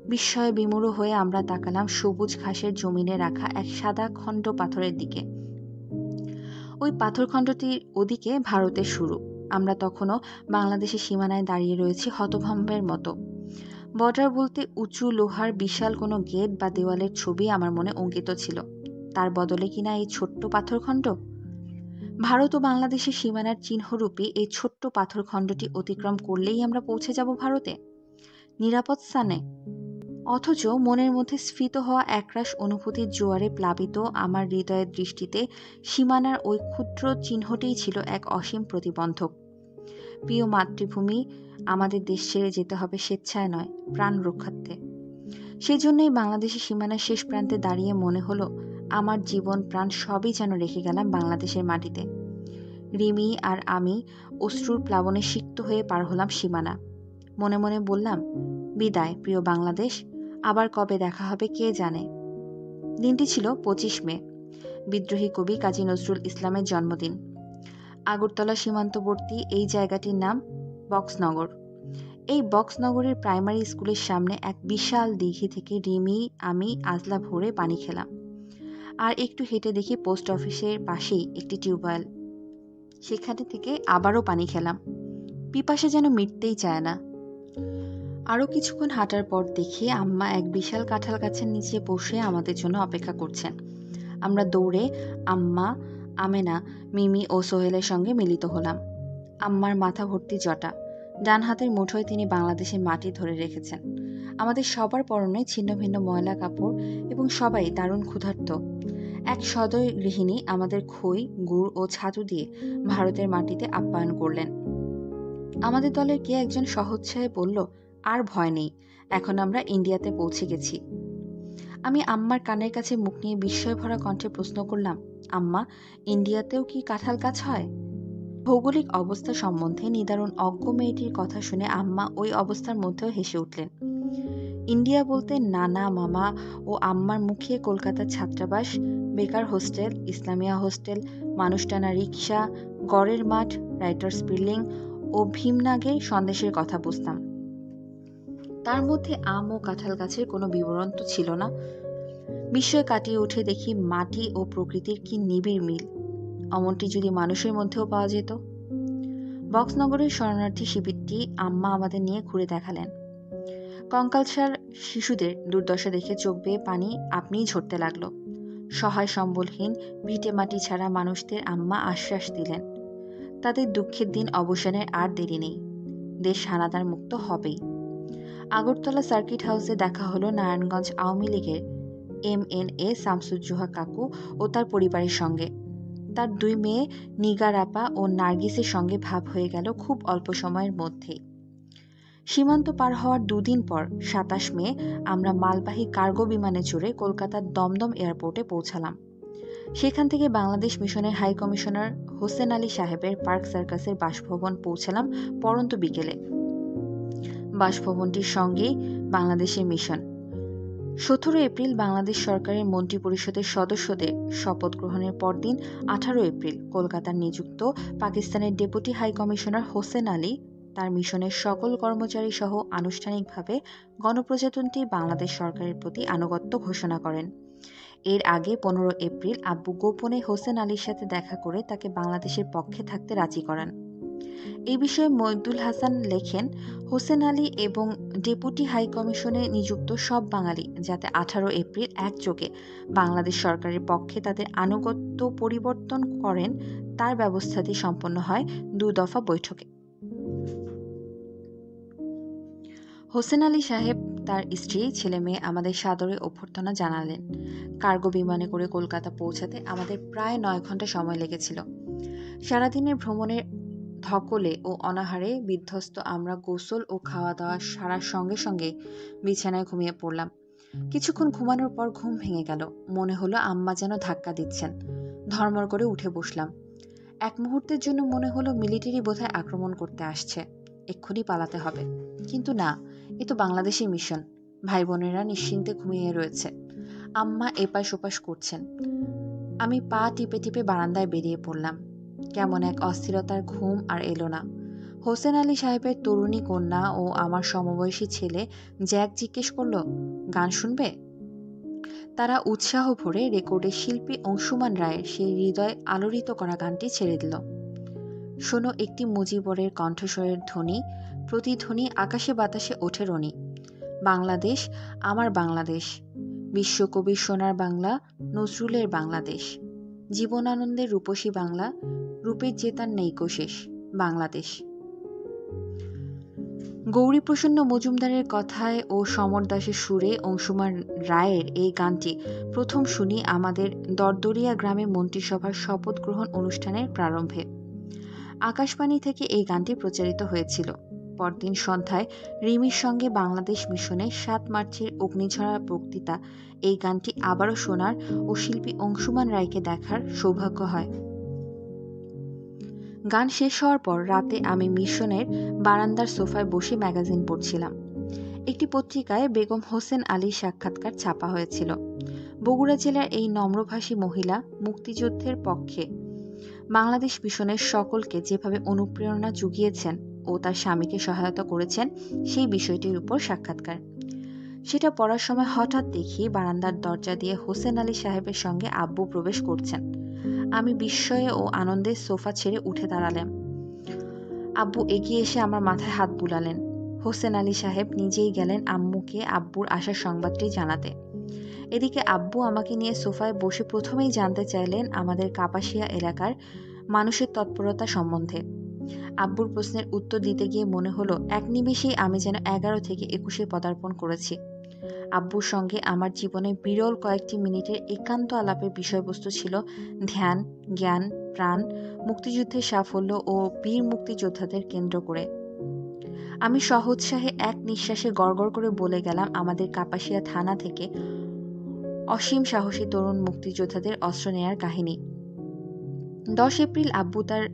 বিস্ময়ে বিমূঢ় হয়ে আমরা তাকালাম সবুজ ঘাসের জমিনে রাখা এক সাদা খণ্ড পাথরের দিকে। ওই পাথরখণ্ডটির ওদিকে ভারতের শুরু। আমরা তখনও বাংলাদেশের সীমানায় দাঁড়িয়ে রয়েছি হতভম্বের মতো। বর্ডার বলতে উঁচু লোহার বিশাল কোনো গেট বা দেওয়ালের ছবি আমার মনে অঙ্কিত ছিল। তার বদলে কিনা এই ছোট্ট পাথরখণ্ড। ভারত ও বাংলাদেশের সীমানার চিহ্নরূপী এই ছোট্ট পাথরখণ্ডটি অতিক্রম করলেই আমরা পৌঁছে যাব ভারতে, নিরাপদ স্থানে। অথচ মনের মধ্যে স্ফীত হওয়া একরাশ অনুভূতির জোয়ারে প্লাবিত আমার হৃদয়ের দৃষ্টিতে সীমানার ওই ক্ষুদ্র চিহ্নটিই ছিল এক অসীম প্রতিবন্ধক। প্রিয় মাতৃভূমি, আমাদের দেশ ছেড়ে যেতে হবে স্বেচ্ছায় নয়, প্রাণ রক্ষার্থে। সেই জন্যই বাংলাদেশের সীমানার শেষ প্রান্তে দাঁড়িয়ে মনে হলো আমার জীবন প্রাণ সবই যেন রেখে গেলাম বাংলাদেশের মাটিতে। রিমি আর আমি অশ্রুর প্লাবনে সিক্ত হয়ে পার হলাম সীমানা। মনে মনে বললাম, বিদায় প্রিয় বাংলাদেশ, আবার কবে দেখা হবে কে জানে। দিনটি ছিল 25 মে, বিদ্রোহী কবি কাজী নজরুল ইসলামের জন্মদিন। আগরতলা সীমান্তবর্তী এই জায়গাটির নাম বক্সনগর। এই বক্সনগরের প্রাইমারি স্কুলের সামনে এক বিশাল দিঘি থেকে রিমি, আমি আজলা ভরে পানি খেলাম। আর একটু হেঁটে দেখি পোস্ট অফিসের পাশেই একটি টিউবওয়েল। সেখানে থেকে আবারও পানি খেলাম। পিপাসা যেন মিটতেই চায় না। আরও কিছুক্ষণ হাঁটার পর দেখি আম্মা এক বিশাল কাঁঠাল গাছের নিচে বসে আমাদের জন্য অপেক্ষা করছেন। আমরা দৌড়ে আম্মা, আমেনা, মিমি ও সোহেলের সঙ্গে মিলিত হলাম। আম্মার মাথা ভর্তি জটা, ডান হাতের মুঠোয় তিনি বাংলাদেশের মাটি ধরে রেখেছেন। আমাদের সবার পরনে ছিন্ন ভিন্ন ময়লা কাপড় এবং সবাই দারুণ ক্ষুধার্ত। এক সদয় গৃহিণী আমাদের খই, গুড় ও ছাতু দিয়ে ভারতের মাটিতে আপ্যায়ন করলেন। আমাদের দলের কে একজন সহোৎসাহে বলল, আর ভয় নেই, এখন আমরা ইন্ডিয়াতে পৌঁছে গেছি। আমি আম্মার কানের কাছে মুখ নিয়ে বিস্ময় ভরা কণ্ঠে প্রশ্ন করলাম, আম্মা, ইন্ডিয়াতেও কি কাঁঠাল গাছ হয়? ভৌগোলিক অবস্থা সম্বন্ধে নিদারুণ অজ্ঞ মেয়েটির কথা শুনে আম্মা ওই অবস্থার মধ্যেও হেসে উঠলেন। ইন্ডিয়া বলতে নানা, মামা ও আম্মার মুখে কলকাতার ছাত্রাবাস, বেকার হোস্টেল, ইসলামিয়া হোস্টেল, মানুষটানা রিকশা, গড়ের মাঠ, রাইটার্স বিল্ডিং ও ভীমনাগের সন্দেশের কথা বুঝতাম। তার মধ্যে আম ও কাঁঠাল গাছের কোনো বিবরণ তো ছিল না। বিস্ময় কাটিয়ে উঠে দেখি মাটি ও প্রকৃতির কি নিবিড় মিল। অমনটি যদি মানুষের মধ্যেও পাওয়া যেত। বক্সনগরের শরণার্থী শিবিরটি আম্মা আমাদের নিয়ে ঘুরে দেখালেন। কঙ্কালসার শিশুদের দুর্দশা দেখে চোখ বেয়ে পানি আপনিই ঝরতে লাগলো। সহায় সম্বলহীন ভিটে মাটি ছাড়া মানুষদের আম্মা আশ্বাস দিলেন, তাদের দুঃখের দিন অবসানের আর দেরি নেই, দেশ হানাদার মুক্ত হবেই। আগরতলা সার্কিট হাউসে দেখা হলো নারায়ণগঞ্জ আওয়ামী লীগের MNA শামসুজ্জোহা কাকু ও তার পরিবারের সঙ্গে। তার 2 মেয়ে নিগার আপা ও নার্গিসের সঙ্গে ভাব হয়ে গেল খুব অল্প সময়ের মধ্যেই। সীমান্ত পার হওয়ার 2 দিন পর 27 মে আমরা মালবাহী কার্গো বিমানে চড়ে কলকাতার দমদম এয়ারপোর্টে পৌঁছালাম। সেখান থেকে বাংলাদেশ মিশনের হাই কমিশনার হোসেন আলী সাহেবের পার্ক সার্কাসের বাসভবন পৌঁছালাম পরন্ত বিকেলে। বাসভবনটির সঙ্গেই বাংলাদেশের মিশন। 17 এপ্রিল বাংলাদেশ সরকারের মন্ত্রিপরিষদের সদস্যদের শপথ গ্রহণের পরদিন 18 এপ্রিল কলকাতার নিযুক্ত পাকিস্তানের deputy high commissioner Hossain Ali তার মিশনের সকল কর্মচারী সহ আনুষ্ঠানিকভাবে গণপ্রজাতন্ত্রী বাংলাদেশ সরকারের প্রতি আনুগত্য ঘোষণা করেন। এর আগে 15 এপ্রিল আব্বু গোপনে হোসেন আলীর সাথে দেখা করে তাকে বাংলাদেশের পক্ষে থাকতে রাজি করান। এই বিষয়ে মইদুল হাসান লেখেন, হোসেন আলী এবং ডেপুটি হাই কমিশনে নিযুক্ত সব বাঙালি যাতে 18 এপ্রিল একযোগে বাংলাদেশ সরকারের পক্ষে তাদের আনুগত্য পরিবর্তন করেন তার ব্যবস্থাটি সম্পন্ন হয় 2 দফা বৈঠকে। হোসেন আলী সাহেব, তার স্ত্রী, ছেলে মেয়ে আমাদের সাদরে অভ্যর্থনা জানালেন। কার্গো বিমানে করে কলকাতা পৌঁছাতে আমাদের প্রায় 9 ঘন্টা সময় লেগেছিল। সারাদিনের ভ্রমণের ধকলে ও অনাহারে বিধ্বস্ত আমরা গোসল ও খাওয়া দাওয়া সারার সঙ্গে সঙ্গে বিছানায় ঘুমিয়ে পড়লাম। কিছুক্ষণ ঘুমানোর পর ঘুম ভেঙে গেল। মনে হলো আম্মা যেন ধাক্কা দিচ্ছেন। ধর্মর করে উঠে বসলাম। এক মুহূর্তের জন্য মনে হলো মিলিটারি বোধহয় আক্রমণ করতে আসছে, এক্ষুনি পালাতে হবে। কিন্তু না, এ তো বাংলাদেশি মিশন। ভাই বোনেরা নিশ্চিন্তে ঘুমিয়ে রয়েছে। আম্মা এপাশ ওপাশ করছেন। আমি পা টিপে টিপে বারান্দায় বেরিয়ে পড়লাম। কেমন এক অস্থিরতার ঘুম আর এলো না। হোসেন আলী সাহেবের তরুণী কন্যা ও আমার সমবয়সী ছেলে জ্যাক জিজ্ঞেস করল, গান শুনবে? তারা উৎসাহ ভরে রেকর্ডের শিল্পী অংশুমান রায়ের সেই হৃদয় আলোড়িত করা গানটি ছেড়ে দিল। শোনো একটি মুজিবরের কণ্ঠস্বরের ধ্বনি, প্রতিধ্বনি আকাশে বাতাসে ওঠে রনি। বাংলাদেশ, আমার বাংলাদেশ, বিশ্বকবির সোনার বাংলা, নজরুলের বাংলাদেশ, জীবনানন্দের রূপসী বাংলা, রূপের যে তার নেইকো শেষ, বাংলাদেশ। গৌরীপ্রসন্ন মজুমদারের কথায় ও সমর দাসের সুরে অংশুমান রায়ের এই গানটি প্রথম শুনি আমাদের দরদরিয়া গ্রামে মন্ত্রিসভার শপথ গ্রহণ অনুষ্ঠানের প্রারম্ভে। আকাশবাণী থেকে এই গানটি প্রচারিত হয়েছিল। পরদিন সন্ধ্যায় রিমির সঙ্গে বাংলাদেশ মিশনের 7 মার্চের অগ্নিঝরা বক্তৃতা এই গানটি আবারও শোনার ও শিল্পী অংশুমান রায়কে দেখার সৌভাগ্য হয়। গান শেষ হওয়ার পর রাতে আমি মিশনের বারান্দার সোফায় বসে ম্যাগাজিন পড়ছিলাম। একটি পত্রিকায় বেগম হোসেন আলীর সাক্ষাৎকার ছাপা হয়েছিল। বগুড়া জেলার এই নম্রভাষী মহিলা মুক্তিযুদ্ধের পক্ষে বাংলাদেশ মিশনের সকলকে যেভাবে অনুপ্রেরণা জুগিয়েছেন ও তার স্বামীকে সহায়তা করেছেন সেই বিষয়টির উপর সাক্ষাৎকার। সেটা পড়ার সময় হঠাৎ দেখি বারান্দার দরজা দিয়ে হোসেন আলী সাহেবের সঙ্গে আব্বু প্রবেশ করছেন। আমি বিস্ময়ে ও আনন্দে সোফা ছেড়ে উঠে দাঁড়ালাম। আব্বু এগিয়ে এসে আমার মাথায় হাত বুলালেন। হোসেন আলী সাহেব নিজেই গেলেন আম্মুকে আব্বুর আসার সংবাদটি জানাতে। এদিকে আব্বু আমাকে নিয়ে সোফায় বসে প্রথমেই জানতে চাইলেন আমাদের কাপাসিয়া এলাকার মানুষের তৎপরতা সম্বন্ধে। আব্বুর প্রশ্নের উত্তর দিতে গিয়ে মনে হলো এক নিমেষেই আমি যেন 11 থেকে 21-এ পদার্পণ করেছি। আব্বুর সঙ্গে আমার জীবনে বিরল কয়েকটি মিনিটের একান্ত আলাপের বিষয়বস্তু ছিল ধ্যান, জ্ঞান, প্রাণ, মুক্তিযুদ্ধের সাফল্য ও বীর মুক্তিযোদ্ধাদের কেন্দ্র করে। আমি সহোৎসাহে এক নিঃশ্বাসে গড়গড় করে বলে গেলাম আমাদের কাপাসিয়া থানা থেকে অসীম সাহসী তরুণ মুক্তিযোদ্ধাদের অস্ত্র নেয়ার কাহিনী। 10 এপ্রিল আব্বু তার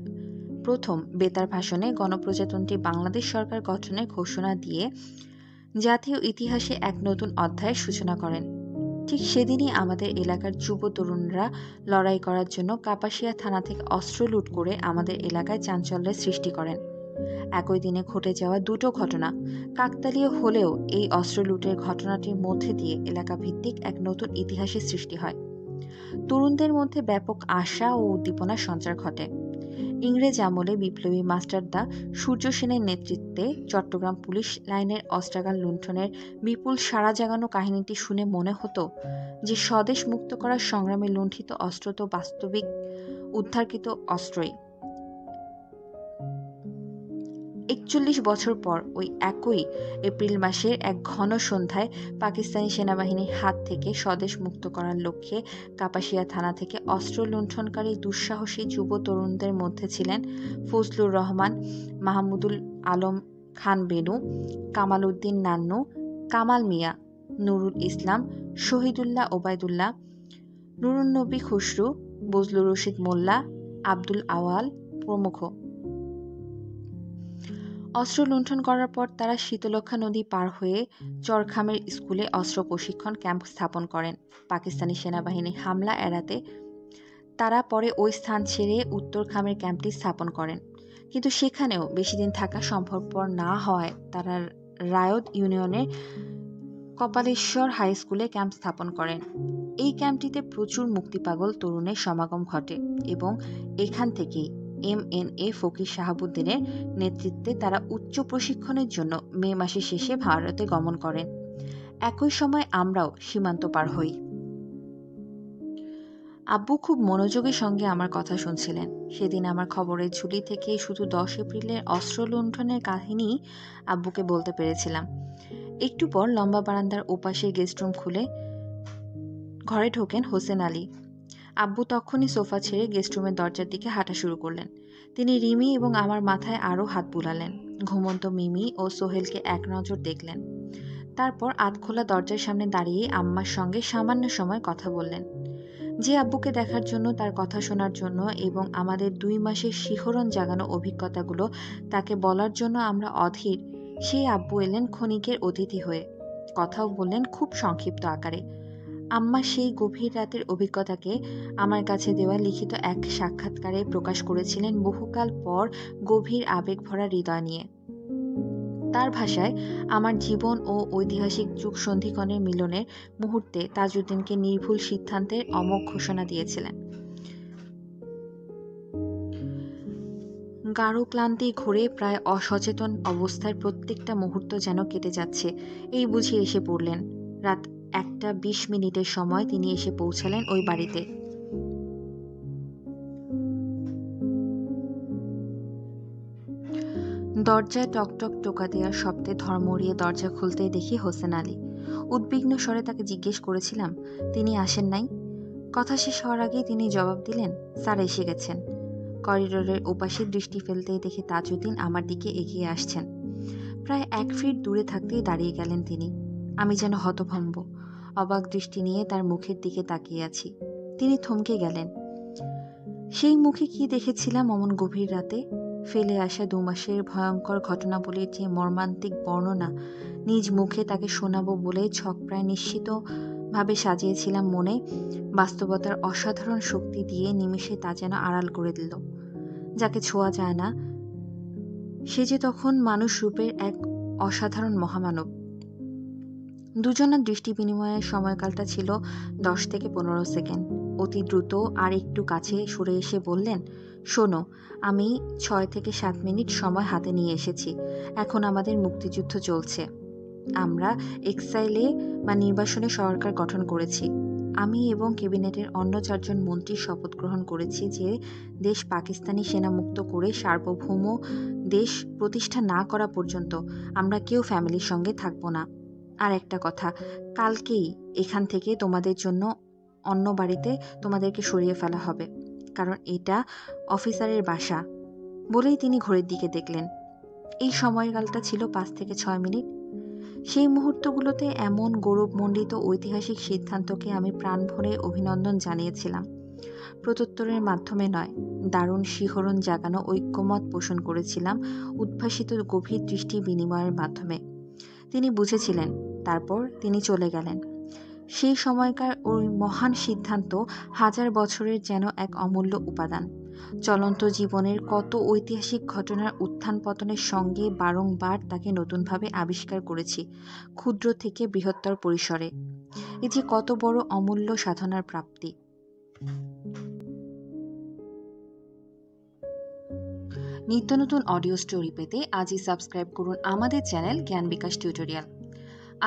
প্রথম বেতার ভাষণে গণপ্রজাতন্ত্রী বাংলাদেশ সরকার গঠনের ঘোষণা দিয়ে জাতীয় ইতিহাসে এক নতুন অধ্যায়ের সূচনা করেন। ঠিক সেদিনই আমাদের এলাকার যুব তরুণরা লড়াই করার জন্য কাপাসিয়া থানা থেকে অস্ত্র লুট করে আমাদের এলাকায় চাঞ্চল্যের সৃষ্টি করেন। একই দিনে ঘটে যাওয়া দুটো ঘটনা কাকতালীয় হলেও এই অস্ত্র লুটের ঘটনাটির মধ্যে দিয়ে এলাকা ভিত্তিক এক নতুন ইতিহাসের সৃষ্টি হয়। তরুণদের মধ্যে ব্যাপক আশা ও উদ্দীপনার সঞ্চার ঘটে। ইংরেজ আমলে বিপ্লবী মাস্টারদা সূর্য সেনের নেতৃত্বে চট্টগ্রাম পুলিশ লাইনের অস্ত্রাগার লুণ্ঠনের বিপুল সাড়া জাগানো কাহিনীটি শুনে মনে হতো যে স্বদেশ মুক্ত করার সংগ্রামে লুণ্ঠিত অস্ত্র তো বাস্তবিক উদ্ধারকৃত অস্ত্রই। 41 বছর পর ওই একই এপ্রিল মাসের এক ঘন সন্ধ্যায় পাকিস্তানি সেনাবাহিনীর হাত থেকে স্বদেশ মুক্ত করার লক্ষ্যে কাপাসিয়া থানা থেকে অস্ত্র লুণ্ঠনকারী দুঃসাহসী যুব তরুণদের মধ্যে ছিলেন ফজলুর রহমান, মাহমুদুল আলম খান বেনু, কামাল উদ্দিন নান্নু, কামাল মিয়া, নুরুল ইসলাম, শহীদুল্লাহ ওবায়দুল্লাহ, নুরুন্নবী খুসরু, বজলুর রশিদ মোল্লা, আব্দুল আওয়াল প্রমুখ। অস্ত্র লুণ্ঠন করার পর তারা শীতলক্ষা নদী পার হয়ে চরখামের স্কুলে অস্ত্র প্রশিক্ষণ ক্যাম্প স্থাপন করেন। পাকিস্তানি সেনাবাহিনীর হামলা এড়াতে তারা পরে ওই স্থান ছেড়ে উত্তর খামের ক্যাম্পটি স্থাপন করেন। কিন্তু সেখানেও বেশি দিন থাকা সম্ভবপর না হওয়ায় তারা রায়ত ইউনিয়নের কপালেশ্বর হাই স্কুলে ক্যাম্প স্থাপন করেন। এই ক্যাম্পটিতে প্রচুর মুক্তিপাগল তরুণের সমাগম ঘটে এবং এখান থেকেই MNA ফকির শাহাবুদ্দিনের নেতৃত্বে তারা উচ্চ প্রশিক্ষণের জন্য মে মাসের শেষে ভারতে গমন করেন। একই সময় আমরাও সীমান্ত পার হই। আব্বু খুব মনোযোগের সঙ্গে আমার কথা শুনছিলেন। সেদিন আমার খবরের ঝুলি থেকে শুধু 10 এপ্রিলের অস্ত্র লুণ্ঠনের কাহিনী আব্বুকে বলতে পেরেছিলাম। একটু পর লম্বা বারান্দার ওপাশের গেস্টরুম খুলে ঘরে ঢোকেন হোসেন আলী। আব্বু তখনই সোফা ছেড়ে গেস্টরুমের দরজার দিকে হাঁটা শুরু করলেন। তিনি রিমি এবং আমার মাথায় আরও হাত বুলালেন। ঘুমন্ত মিমি ও সোহেলকে এক নজর দেখলেন। তারপর আধখোলা দরজার সামনে দাঁড়িয়ে আম্মার সঙ্গে সামান্য সময় কথা বললেন। যে আব্বুকে দেখার জন্য, তার কথা শোনার জন্য এবং আমাদের 2 মাসের শিহরণ জাগানো অভিজ্ঞতাগুলো তাকে বলার জন্য আমরা অধীর, সেই আব্বু এলেন ক্ষণিকের অতিথি হয়ে। কথাও বললেন খুব সংক্ষিপ্ত আকারে। আম্মা সেই গভীর রাতের অভিজ্ঞতাকে আমার কাছে দেওয়া লিখিত এক সাক্ষাৎকারে প্রকাশ করেছিলেন বহুকাল পর গভীর আবেগ ভরা হৃদয় নিয়ে। তার ভাষায় আমার জীবন ও ঐতিহাসিক যুগ সন্ধিক্ষণের মিলনের মুহূর্তে তাজউদ্দিনকে নির্ভুল সিদ্ধান্তের অমোঘ ঘোষণা দিয়েছিলেন। গাঢ় ক্লান্তি ঘোরে প্রায় অসচেতন অবস্থায় প্রত্যেকটা মুহূর্ত যেন কেটে যাচ্ছে, এই বুঝে এসে পড়লেন। রাত 1:20 সময় তিনি এসে পৌঁছালেন ওই বাড়িতে। দরজায় টকটক টোকা দেওয়ার শব্দে ধড়মড়িয়ে দরজা খুলতেই দেখি হোসেন আলী। উদ্বিগ্ন স্বরে তাকে জিজ্ঞেস করেছিলাম, তিনি আসেন নাই? কথা শেষ হওয়ার আগেই তিনি জবাব দিলেন, স্যার এসে গেছেন। করিডোরের ওপাশে দৃষ্টি ফেলতেই দেখি তাজউদ্দিন আমার দিকে এগিয়ে আসছেন। প্রায় 1 ফিট দূরে থাকতেই দাঁড়িয়ে গেলেন তিনি। আমি যেন হতভম্ব, অবাক দৃষ্টি নিয়ে তার মুখের দিকে তাকিয়ে আছি। তিনি থমকে গেলেন। সেই মুখে কি দেখেছিলাম অমন গভীর রাতে? ফেলে আসা 2 মাসের ভয়ঙ্কর ঘটনাবলীর যে মর্মান্তিক বর্ণনা নিজ মুখে তাকে শোনাবো বলে ছক প্রায় নিশ্চিত ভাবে সাজিয়েছিলাম মনে, বাস্তবতার অসাধারণ শক্তি দিয়ে নিমেষে তা যেন আড়াল করে দিল। যাকে ছোঁয়া যায় না সে যে তখন মানুষ রূপের এক অসাধারণ মহামানব। দুজনের দৃষ্টি বিনিময়ের সময়কালটা ছিল 10 থেকে 15 সেকেন্ড। অতি দ্রুত আর একটু কাছে সরে এসে বললেন, শোনো, আমি 6 থেকে 7 মিনিট সময় হাতে নিয়ে এসেছি। এখন আমাদের মুক্তিযুদ্ধ চলছে। আমরা এক্সাইলে বা নির্বাসনে সরকার গঠন করেছি। আমি এবং ক্যাবিনেটের অন্য 4 জন মন্ত্রী শপথ গ্রহণ করেছি যে দেশ পাকিস্তানি সেনা মুক্ত করে সার্বভৌম দেশ প্রতিষ্ঠা না করা পর্যন্ত আমরা কেউ ফ্যামিলির সঙ্গে থাকব না। আর একটা কথা, কালকেই এখান থেকে তোমাদের জন্য অন্য বাড়িতে তোমাদেরকে সরিয়ে ফেলা হবে, কারণ এটা অফিসারের বাসা। বলেই তিনি ঘড়ির দিকে দেখলেন। এই সময়কালটা ছিল 5 থেকে 6 মিনিট। সেই মুহূর্তগুলোতে এমন গৌরবমণ্ডিত ঐতিহাসিক সিদ্ধান্তকে আমি প্রাণ ভরে অভিনন্দন জানিয়েছিলাম। প্রত্যুত্তরের মাধ্যমে নয়, দারুণ শিহরণ জাগানো ঐক্যমত পোষণ করেছিলাম উদ্ভাসিত গভীর দৃষ্টি বিনিময়ের মাধ্যমে। তিনি বুঝেছিলেন। তারপর তিনি চলে গেলেন। সেই সময়কার ওই মহান সিদ্ধান্ত 1000 বছরের যেন এক অমূল্য উপাদান। চলন্ত জীবনের কত ঐতিহাসিক ঘটনার উত্থান পতনের সঙ্গে বারংবার তাকে নতুনভাবে আবিষ্কার করেছি, ক্ষুদ্র থেকে বৃহত্তর পরিসরে। এ যে কত বড় অমূল্য সাধনার প্রাপ্তি। নিত্য নতুন অডিও স্টোরি পেতে আজই সাবস্ক্রাইব করুন আমাদের চ্যানেল জ্ঞান বিকাশ টিউটোরিয়াল।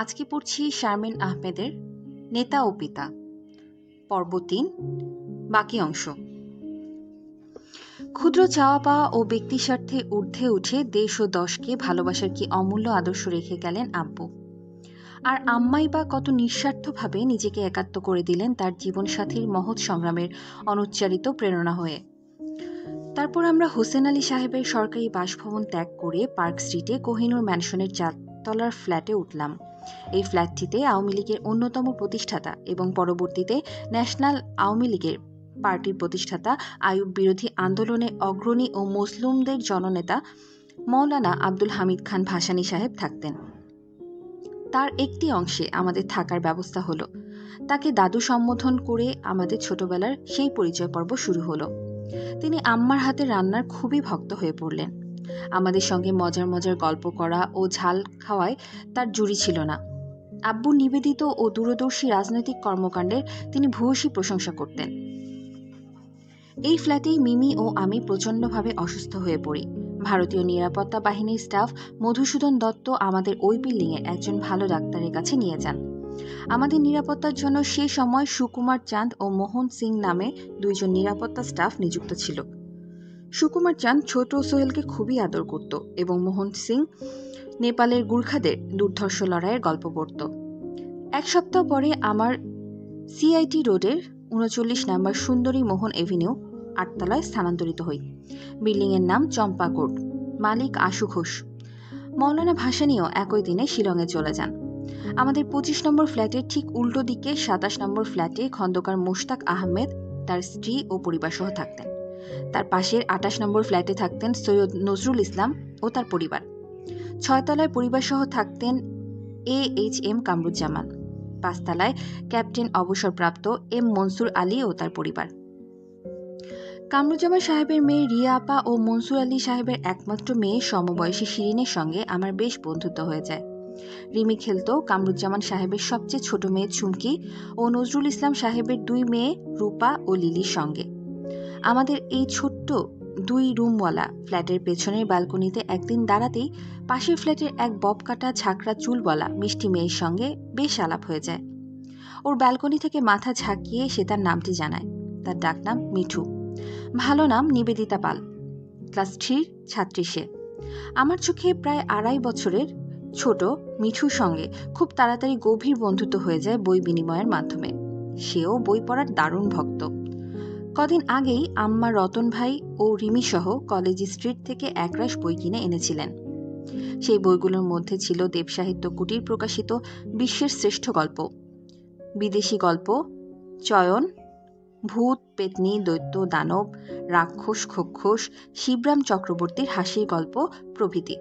আজকে পড়ছি শারমিন আহমেদের নেতা ও পিতা, পর্ব 3, বাকি অংশ। ক্ষুদ্র চাওয়া পাওয়া ও ব্যক্তি স্বার্থে ঊর্ধ্বে উঠে দেশ ও দশকে ভালোবাসার কি অমূল্য আদর্শ রেখে গেলেন আব্বু। আর আম্মাই বা কত নিঃস্বার্থভাবে নিজেকে একাত্ম করে দিলেন তার জীবনসাথীর মহৎ সংগ্রামের অনুচ্চারিত প্রেরণা হয়ে। তারপর আমরা হোসেন আলী সাহেবের সরকারি বাসভবন ত্যাগ করে পার্ক স্ট্রিটে কোহিনুর ম্যানশনের 4 তলার ফ্ল্যাটে উঠলাম। এই ফ্ল্যাটটিতে আওয়ামী লীগের অন্যতম প্রতিষ্ঠাতা এবং পরবর্তীতে ন্যাশনাল আওয়ামী লীগের পার্টির প্রতিষ্ঠাতা, আইয়ুব বিরোধী আন্দোলনে অগ্রণী ও মুসলিমদের জননেতা মৌলানা আব্দুল হামিদ খান ভাসানী সাহেব থাকতেন। তার একটি অংশে আমাদের থাকার ব্যবস্থা হলো। তাকে দাদু সম্বোধন করে আমাদের ছোটবেলার সেই পরিচয় পর্ব শুরু হলো। তিনি আম্মার হাতে রান্নার খুবই ভক্ত হয়ে পড়লেন। আমাদের সঙ্গে মজার মজার গল্প করা ও ঝাল খাওয়ায় তার জুড়ি ছিল না। আব্বুর নিবেদিত ও দূরদর্শী রাজনৈতিক কর্মকাণ্ডের তিনি ভূয়সী প্রশংসা করতেন। এই ফ্ল্যাটেই মিমি ও আমি প্রচণ্ডভাবে অসুস্থ হয়ে পড়ি। ভারতীয় নিরাপত্তা বাহিনীর স্টাফ মধুসূদন দত্ত আমাদের ওই বিল্ডিংয়ের একজন ভালো ডাক্তারের কাছে নিয়ে যান। আমাদের নিরাপত্তার জন্য সে সময় সুকুমার চাঁদ ও মোহন সিং নামে 2 জন নিরাপত্তা স্টাফ নিযুক্ত ছিল। সুকুমার চাঁদ ছোট সোহেলকে খুবই আদর করত এবং মোহন সিং নেপালের গুর্খাদের দুর্ধর্ষ লড়াইয়ের গল্প পড়ত। 1 সপ্তাহ পরে আমার সিআইটি রোডের 39 নম্বর সুন্দরী মোহন এভিনিউ 8 তলায় স্থানান্তরিত হই। বিল্ডিংয়ের নাম চম্পা কোর্ট, মালিক আশু ঘোষ। মৌলানা ভাসানীও একই দিনে শিলংয়ে চলে যান। আমাদের 25 নম্বর ফ্ল্যাটের ঠিক উল্টো দিকে 27 নম্বর ফ্ল্যাটে খন্দকার মোশতাক আহমেদ তার স্ত্রী ও পরিবার সহ থাকতেন। তার পাশের 28 নম্বর ফ্ল্যাটে থাকতেন সৈয়দ নজরুল ইসলাম ও তার পরিবার। 6 তলায় পরিবার সহ থাকতেন AHM কামরুজ্জামান। 5 তলায় ক্যাপ্টেন অবসরপ্রাপ্ত M মনসুর আলী ও তার পরিবার। কামরুজ্জামান সাহেবের মেয়ে রিয়া আপা ও মনসুর আলী সাহেবের একমাত্র মেয়ে সমবয়সী শিরিনের সঙ্গে আমার বেশ বন্ধুত্ব হয়ে যায়। রিমি খেলতো কামরুজ্জামান সাহেবের সবচেয়ে ছোট মেয়ে চুমকি ও নজরুল ইসলাম সাহেবের 2 মেয়ে রূপা ও লিলির সঙ্গে। আমাদের এই ছোট্ট 2 রুমওয়ালা ফ্ল্যাটের পেছনের ব্যালকনিতে একদিন দাঁড়াতেই পাশের ফ্ল্যাটের এক ববকাটা ঝাঁকড়া চুলওয়ালা মিষ্টি মেয়ের সঙ্গে বেশ আলাপ হয়ে যায়। ওর ব্যালকনি থেকে মাথা ঝাঁকিয়ে সে তার নামটি জানায়। তার ডাকনাম মিঠু। ভালো নাম নিবেদিতা পাল। ক্লাস 3 ছাত্রী সে। আমার চোখে প্রায় 2.5 বছরের ছোট মিঠুর সঙ্গে খুব তাড়াতাড়ি গভীর বন্ধুত্ব হয়ে যায় বই বিনিময়ের মাধ্যমে। সেও বই পড়ার দারুণ ভক্ত। কদিন আগেই আম্মা রতন ভাই ও রিমি সহ কলেজ স্ট্রিট থেকে একরাশ বই কিনে এনেছিলেন। সেই বইগুলোর মধ্যে ছিল দেবসাহিত্য কুটির প্রকাশিত বিশ্বের শ্রেষ্ঠ গল্প, বিদেশি গল্প, চয়ন, ভূত পেতনি দৈত্য দানব রাক্ষস খক্ষস শিবরাম চক্রবর্তীর হাসির গল্প প্রভৃতি।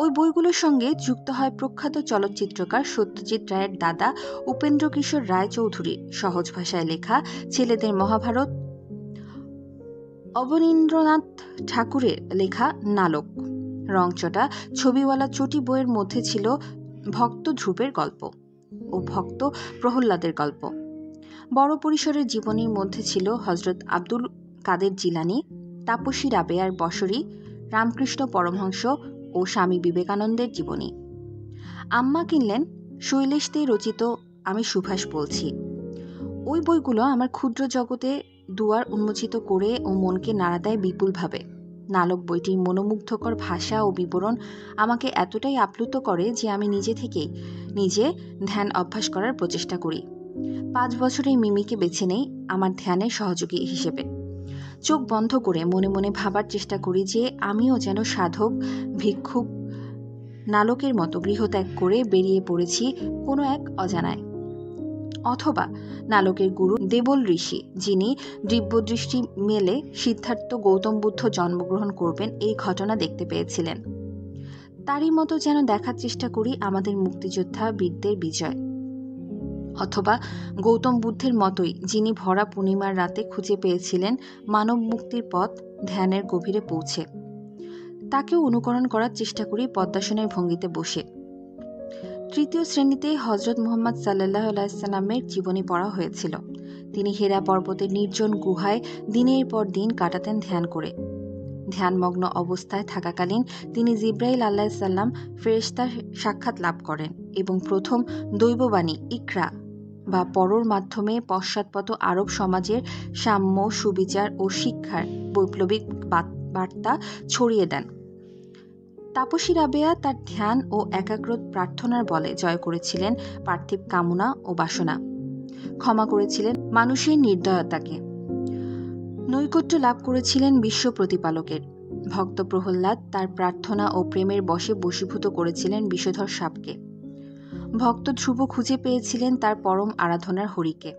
ওই বইগুলোর সঙ্গে যুক্ত হয় প্রখ্যাত চলচ্চিত্রকার সত্যজিৎ রায়ের দাদা উপেন্দ্র কিশোর রায়চৌধুরীর সহজ ভাষায় লেখা ছেলেদের মহাভারত, অবনীন্দ্রনাথ ঠাকুরের লেখা নালক, রংচটা ছবিওয়ালা চটি বইয়ের মধ্যে ছিল ভক্ত ধ্রুবের গল্প ও ভক্ত প্রহ্লাদের গল্প। বড় পরিসরের জীবনীর মধ্যে ছিল হজরত আব্দুল কাদের জিলানী, তাপসী রাবেয়ার বসরি, রামকৃষ্ণ পরমহংস ও স্বামী বিবেকানন্দের জীবনী। আম্মা কিনলেন শৈলেশ দে রচিত আমি সুভাষ বলছি। ওই বইগুলো আমার ক্ষুদ্র জগতে দুয়ার উন্মোচিত করে ও মনকে নাড়া দেয় বিপুলভাবে। নালক বইটির মনোমুগ্ধকর ভাষা ও বিবরণ আমাকে এতটাই আপ্লুত করে যে আমি নিজে ধ্যান অভ্যাস করার প্রচেষ্টা করি। 5 বছরের মিমিকে বেছে নেই আমার ধ্যানের সহযোগী হিসেবে। চোখ বন্ধ করে মনে মনে ভাবার চেষ্টা করি যে আমিও যেন সাধক ভিক্ষুক নালকের মতো গৃহত্যাগ করে বেরিয়ে পড়েছি কোনো এক অজানায়। অথবা নালকের গুরু দেবল ঋষি, যিনি দিব্যদৃষ্টি মেলে সিদ্ধার্থ গৌতম বুদ্ধ জন্মগ্রহণ করবেন এই ঘটনা দেখতে পেয়েছিলেন। তারই মতো যেন দেখার চেষ্টা করি আমাদের মুক্তিযোদ্ধা বীরদের বিজয়। অথবা গৌতম বুদ্ধের মতোই, যিনি ভরা পূর্ণিমার রাতে খুঁজে পেয়েছিলেন মানব মুক্তির পথ ধ্যানের গভীরে পৌঁছে, তাকেও অনুকরণ করার চেষ্টা করি পদ্মাসনের ভঙ্গিতে বসে। 3য় শ্রেণীতে হজরত মুহাম্মদ সাল্লাল্লাহু আলাইহি সাল্লামের জীবনী পড়া হয়েছিল। তিনি হেরা পর্বতের নির্জন গুহায় দিনের পর দিন কাটাতেন ধ্যান করে। ধ্যানমগ্ন অবস্থায় থাকাকালীন তিনি জিব্রাইল আলাইহিস সালাম ফেরেশতার সাক্ষাৎ লাভ করেন এবং প্রথম দৈববাণী ইকরা বা পড়ার মাধ্যমে পশ্চাৎপদ আরব সমাজের সাম্য, সুবিচার ও শিক্ষার বৈপ্লবিক বার্তা ছড়িয়ে দেন। তাপসী রাবেয়া তার ধ্যান ও একাগ্র প্রার্থনার বলে জয় করেছিলেন পার্থিব কামনা ও বাসনা, ক্ষমা করেছিলেন মানুষের নির্দয়তাকে, নৈকট্য লাভ করেছিলেন বিশ্ব প্রতিপালকের। ভক্ত প্রহ্লাদ তার প্রার্থনা ও প্রেমের বশে বশীভূত করেছিলেন বিষধর সাপকে। ভক্ত ধ্রুব খুঁজে পেয়েছিলেন তার পরম আরাধনার হরিকে।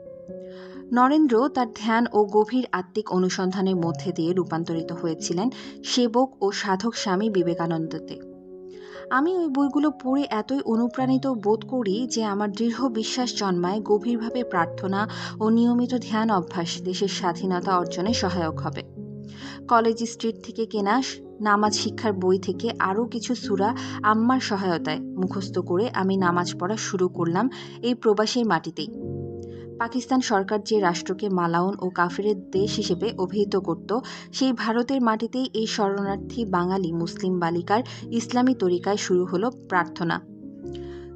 নরেন্দ্র তার ধ্যান ও গভীর আত্মিক অনুসন্ধানের মধ্যে দিয়ে রূপান্তরিত হয়েছিলেন সেবক ও সাধক স্বামী বিবেকানন্দতে। আমি ওই বইগুলো পড়ে এতই অনুপ্রাণিত বোধ করি যে আমার দৃঢ় বিশ্বাস জন্মায় গভীরভাবে প্রার্থনা ও নিয়মিত ধ্যান অভ্যাস দেশের স্বাধীনতা অর্জনে সহায়ক হবে। কলেজ স্ট্রিট থেকে কেনা নামাজ শিক্ষার বই থেকে আরও কিছু সূরা আম্মার সহায়তায় মুখস্থ করে আমি নামাজ পড়া শুরু করলাম এই প্রবাসের মাটিতেই। পাকিস্তান সরকার যে রাষ্ট্রকে মালাউন ও কাফেরের দেশ হিসেবে অভিহিত করত, সেই ভারতের মাটিতেই এই শরণার্থী বাঙালি মুসলিম বালিকার ইসলামী তরিকায় শুরু হলো প্রার্থনা।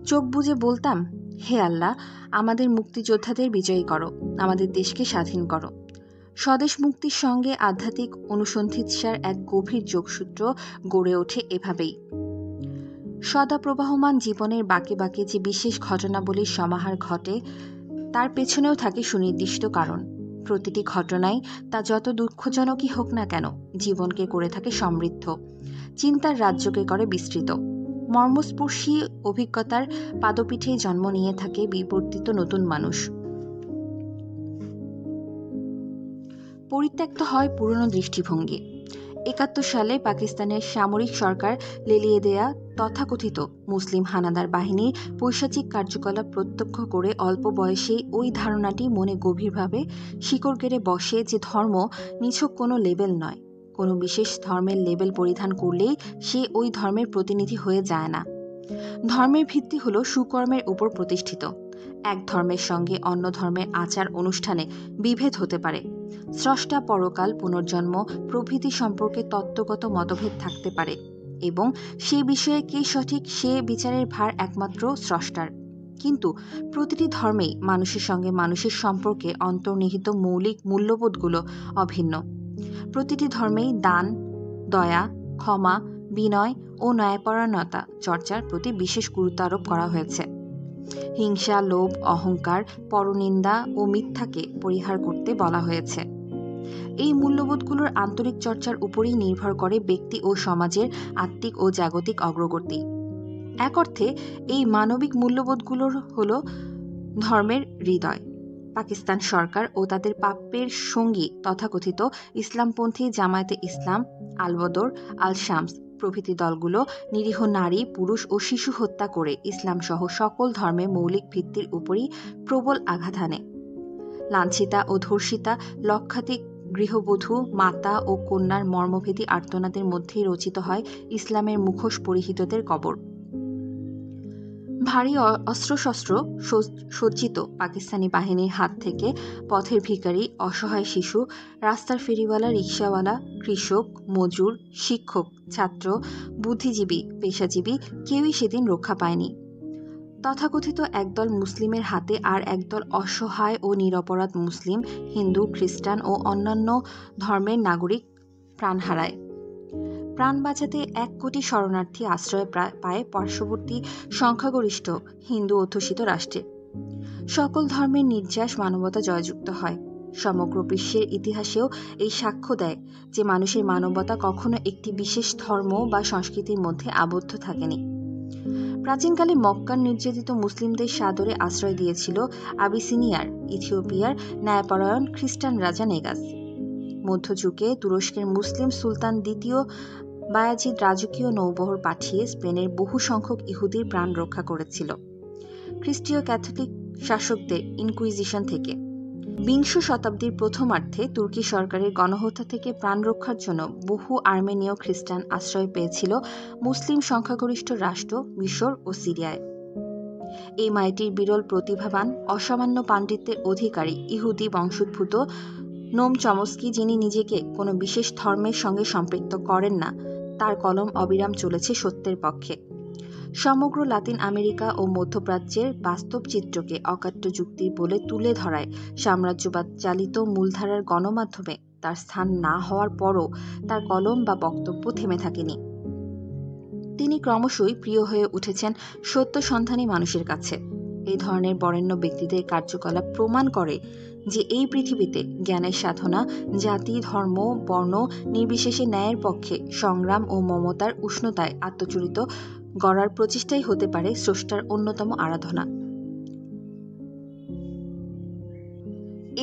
চোখ বুজে বলতাম, হে আল্লাহ, আমাদের মুক্তিযোদ্ধাদের বিজয়ী করো, আমাদের দেশকে স্বাধীন করো। স্বদেশ মুক্তির সঙ্গে আধ্যাত্মিক অনুসন্ধিৎসার এক গভীর যোগসূত্র গড়ে ওঠে এভাবেই। সদা প্রবাহমান জীবনের বাঁকে বাঁকে যে বিশেষ ঘটনাবলীর সমাহার ঘটে, তার পেছনেও থাকে সুনির্দিষ্ট কারণ। প্রতিটি ঘটনাই তা যত দুঃখজনকই হোক না কেন জীবনকে করে থাকে সমৃদ্ধ, চিন্তার রাজ্যকে করে বিস্তৃত। মর্মস্পর্শী অভিজ্ঞতার পাদপীঠেই জন্ম নিয়ে থাকে বিবর্তিত নতুন মানুষ। পরিত্যক্ত হয় পুরনো দৃষ্টিভঙ্গি। ৭১ সালে পাকিস্তানের সামরিক সরকার লেলিয়ে দেয়া তথাকথিত মুসলিম হানাদার বাহিনীর পৈশাচিক কার্যকলাপ প্রত্যক্ষ করে অল্প বয়সেই ওই ধারণাটি মনে গভীরভাবে শিকড় গেড়ে বসে যে ধর্ম নিছক কোনো লেবেল নয়, কোনো বিশেষ ধর্মের লেবেল পরিধান করলেই সে ওই ধর্মের প্রতিনিধি হয়ে যায় না। ধর্মের ভিত্তি হলো সুকর্মের উপর প্রতিষ্ঠিত। এক ধর্মের সঙ্গে অন্য ধর্মের আচার অনুষ্ঠানে বিভেদ হতে পারে, স্রষ্টা, পরকাল, পুনর্জন্ম প্রভৃতি সম্পর্কে তত্ত্বগত মতভেদ থাকতে পারে এবং সে বিষয়ে কে সঠিক সে বিচারের ভার একমাত্র স্রষ্টার। কিন্তু প্রতিটি ধর্মেই মানুষের সঙ্গে মানুষের সম্পর্কে অন্তর্নিহিত মৌলিক মূল্যবোধগুলো অভিন্ন। প্রতিটি ধর্মেই দান, দয়া, ক্ষমা, বিনয় ও ন্যায়পরায়ণতা চর্চার প্রতি বিশেষ গুরুত্ব আরোপ করা হয়েছে। হিংসা, লোভ, অহংকার, পরনিন্দা ও মিথ্যাকে পরিহার করতে বলা হয়েছে। এই মূল্যবোধগুলোর আন্তরিক চর্চার উপরেই নির্ভর করে ব্যক্তি ও সমাজের আত্মিক ও জাগতিক অগ্রগতি। এক অর্থে এই মানবিক মূল্যবোধগুলোর হল ধর্মের হৃদয়। পাকিস্তান সরকার ও তাদের পাপ্যের সঙ্গী তথাকথিত ইসলামপন্থী জামায়াতে ইসলাম, আল বদর, আল শামস প্রভৃতি দলগুলো নিরীহ নারী, পুরুষ ও শিশু হত্যা করে ইসলাম সহ সকল ধর্মের মৌলিক ভিত্তির উপরই প্রবল আঘাত হানে। লাঞ্ছিতা ও ধর্ষিতা লক্ষাধিক গৃহবধূ, মাতা ও কন্যার মর্মভেদী আর্তনাদের মধ্যেই রচিত হয় ইসলামের মুখোশ পরিহিতদের কবর। ভারী অস্ত্রশস্ত্র সজ্জিত পাকিস্তানি বাহিনীর হাত থেকে পথের ভিখারি, অসহায় শিশু, রাস্তার ফেরিওয়ালা, রিকশাওয়ালা, কৃষক, মজুর, শিক্ষক, ছাত্র, বুদ্ধিজীবী, পেশাজীবী কেউই সেদিন রক্ষা পায়নি। তথাকথিত একদল মুসলিমের হাতে আর একদল অসহায় ও নিরপরাধ মুসলিম, হিন্দু, খ্রিস্টান ও অন্যান্য ধর্মের নাগরিক প্রাণ হারায়। প্রাণ বাঁচাতে 1 কোটি শরণার্থী আশ্রয় পায় পার্শ্ববর্তী সংখ্যাগরিষ্ঠ হিন্দু অধ্যুষিত রাষ্ট্রে। সকল ধর্মের নির্যাস মানবতা জয়যুক্ত হয়। সমগ্র বিশ্বের ইতিহাসেও এই সাক্ষ্য দেয় যে মানুষের মানবতা কখনো একটি বিশেষ ধর্ম বা সংস্কৃতির মধ্যে আবদ্ধ থাকেনি। প্রাচীনকালে মক্কার নির্যাতিত মুসলিমদের সাদরে আশ্রয় দিয়েছিল আবিসিনিয়ার, ইথিওপিয়ার ন্যায়পরায়ণ খ্রিস্টান রাজা নেগাস। মধ্যযুগে তুরস্কের মুসলিম সুলতান দ্বিতীয় বায়াজিদ রাজকীয় নৌবহর পাঠিয়ে স্পেনের বহু সংখ্যক ইহুদির প্রাণ রক্ষা করেছিল খ্রিস্টীয় ক্যাথলিক শাসকদের ইনকুইজিশন থেকে। 20 শতাব্দীর প্রথমার্ধে তুর্কি সরকারের গণহত্যা থেকে প্রাণ রক্ষার জন্য বহু আর্মেনীয় খ্রিস্টান আশ্রয় পেয়েছিল মুসলিম সংখ্যাগরিষ্ঠ রাষ্ট্র মিশর ও সিরিয়ায়। এই মাইটির বিরল প্রতিভাবান, অসামান্য পাণ্ডিত্যের অধিকারী ইহুদি বংশোদ্ভূত নোম চমস্কি, যিনি নিজেকে কোনো বিশেষ ধর্মের সঙ্গে সম্পৃক্ত করেন না, তার কলম অবিরাম চলেছে সত্যের পক্ষে। সমগ্র লাতিন আমেরিকা ও মধ্যপ্রাচ্যের বাস্তব চিত্রকে অকাট্য যুক্তির বলে তুলে ধরায় সাম্রাজ্যবাদ চালিত মূলধারার গণমাধ্যমে তার স্থান না হওয়ার পরও তার কলম বা বক্তব্য থেমে থাকেনি। তিনি ক্রমশই প্রিয় হয়ে উঠেছেন সত্য সন্ধানী মানুষের কাছে। এই ধরনের বরেণ্য ব্যক্তিদের কার্যকলাপ প্রমাণ করে যে এই পৃথিবীতে জ্ঞানের সাধনা জাতি, ধর্ম, বর্ণ নির্বিশেষে ন্যায়ের পক্ষে সংগ্রাম ও মমতার উষ্ণতায় আত্মচরিত গড়ার প্রচেষ্টাই হতে পারে স্রষ্টার অন্যতম আরাধনা।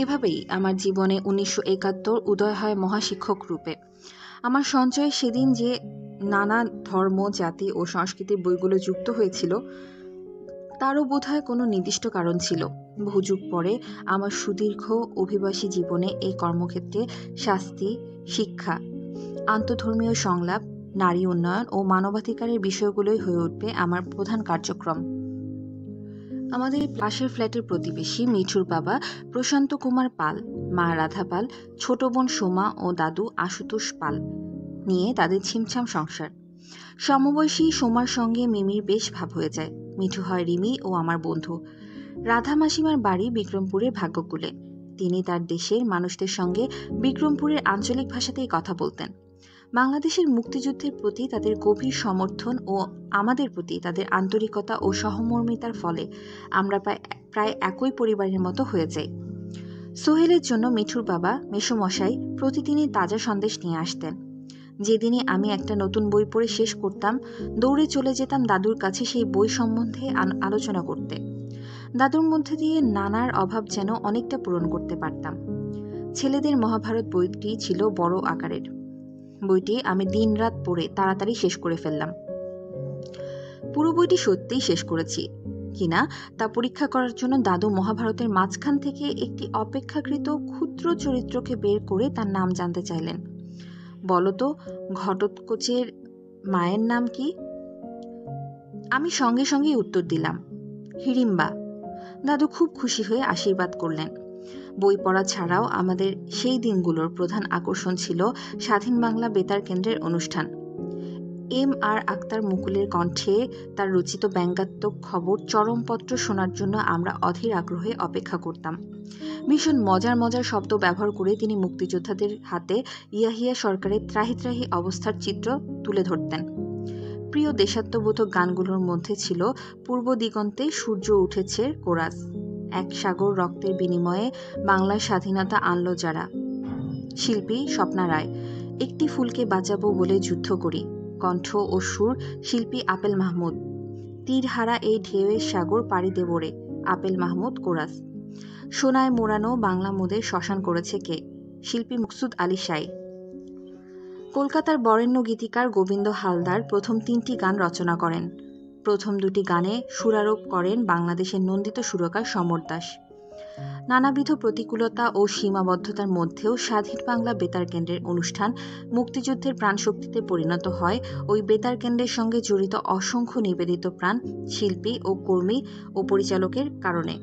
এভাবেই আমার জীবনে 1971 উদয় হয় মহাশিক্ষক রূপে। আমার সঞ্চয়ে সেদিন যে নানা ধর্ম, জাতি ও সংস্কৃতির বইগুলো যুক্ত হয়েছিল তারও বোধহয় কোনো নির্দিষ্ট কারণ ছিল। বহু যুগ পরে আমার সুদীর্ঘ অভিবাসী জীবনে এই কর্মক্ষেত্রে শাস্তি, শিক্ষা, আন্তঃধর্মীয় সংলাপ, নারী উন্নয়ন ও মানবাধিকারের বিষয়গুলোই হয়ে উঠবে আমার প্রধান কার্যক্রম। আমাদের পাশের ফ্ল্যাটের প্রতিবেশী মিঠুর বাবা প্রশান্ত কুমার পাল, মা রাধা পাল, ছোট বোন সোমা ও দাদু আশুতোষ পাল নিয়ে তাদের ছিমছাম সংসার। সমবয়সী সোমার সঙ্গে মিমির বেশ ভাব হয়ে যায়। মিঠু হয় রিমি ও আমার বন্ধু। রাধা মাসিমার বাড়ি বিক্রমপুরের ভাগ্যকুলে। তিনি তার দেশের মানুষদের সঙ্গে বিক্রমপুরের আঞ্চলিক ভাষাতেই কথা বলতেন। বাংলাদেশের মুক্তিযুদ্ধের প্রতি তাদের গভীর সমর্থন ও আমাদের প্রতি তাদের আন্তরিকতা ও সহমর্মিতার ফলে আমরা প্রায় একই পরিবারের মতো হয়ে যাই। সোহেলের জন্য মিঠুর বাবা মেসোমশাই প্রতিদিনই তাজা সন্দেশ নিয়ে আসতেন। যেদিনই আমি একটা নতুন বই পড়ে শেষ করতাম, দৌড়ে চলে যেতাম দাদুর কাছে সেই বই সম্বন্ধে আলোচনা করতে। দাদুর মধ্যে দিয়ে নানার অভাব যেন অনেকটা পূরণ করতে পারতাম। ছেলেদের মহাভারত বইটি ছিল বড় আকারের। বইটি আমি দিনরাত পড়ে তাড়াতাড়ি শেষ করে ফেললাম। পুরো বইটি সত্যিই শেষ করেছি কিনা তা পরীক্ষা করার জন্য দাদু মহাভারতের মাঝখান থেকে একটি অপেক্ষাকৃত ক্ষুদ্র চরিত্রকে বের করে তার নাম জানতে চাইলেন। বলতো, ঘটোৎকচের মায়ের নাম কি? আমি সঙ্গে সঙ্গেই উত্তর দিলাম, হিড়িম্বা। দাদু খুব খুশি হয়ে আশীর্বাদ করলেন। বই পড়া ছাড়াও আমাদের সেই দিনগুলোর প্রধান আকর্ষণ ছিল স্বাধীন বাংলা বেতার কেন্দ্রের অনুষ্ঠান। M.R. আক্তার মুকুলের কণ্ঠে তার রচিত ব্যঙ্গাত্মক খবর চরমপত্র শোনার জন্য আমরা অধীর আগ্রহে অপেক্ষা করতাম। ভীষণ মজার মজার শব্দ ব্যবহার করে তিনি মুক্তিযোদ্ধাদের হাতে ইয়াহিয়া সরকারের ত্রাহি ত্রাহি অবস্থার চিত্র তুলে ধরতেন। প্রিয় দেশাত্মবোধক গানগুলোর মধ্যে ছিল পূর্ব দিগন্তে সূর্য উঠেছে কোরাস, এক সাগর রক্তের বিনিময়ে বাংলার স্বাধীনতা আনলো যারা, শিল্পী স্বপ্না রায়, একটি ফুলকে বাঁচাবো বলে যুদ্ধ করি, কণ্ঠ ও সুর শিল্পী আপেল মাহমুদ, তীরহারা এই ঢেউয়ের সাগর পাড়ি দেব রে, আপেল মাহমুদ কোরাস, সোনায় মোড়ানো বাংলা মোদের শ্মশান করেছে কে, শিল্পী মুকসুদ আলী শাই, কলকাতার বরেণ্য গীতিকার গোবিন্দ হালদার প্রথম 3টি গান রচনা করেন। প্রথম 2টি গানে সুরারোপ করেন বাংলাদেশের নন্দিত সুরকার সমর দাস। নানাবিধ প্রতিকূলতা ও সীমাবদ্ধতার মধ্যেও স্বাধীন বাংলা বেতার কেন্দ্রের অনুষ্ঠান মুক্তিযুদ্ধের প্রাণশক্তিতে পরিণত হয় ওই বেতার কেন্দ্রের সঙ্গে জড়িত অসংখ্য নিবেদিত প্রাণ শিল্পী ও কর্মী ও পরিচালকের কারণে।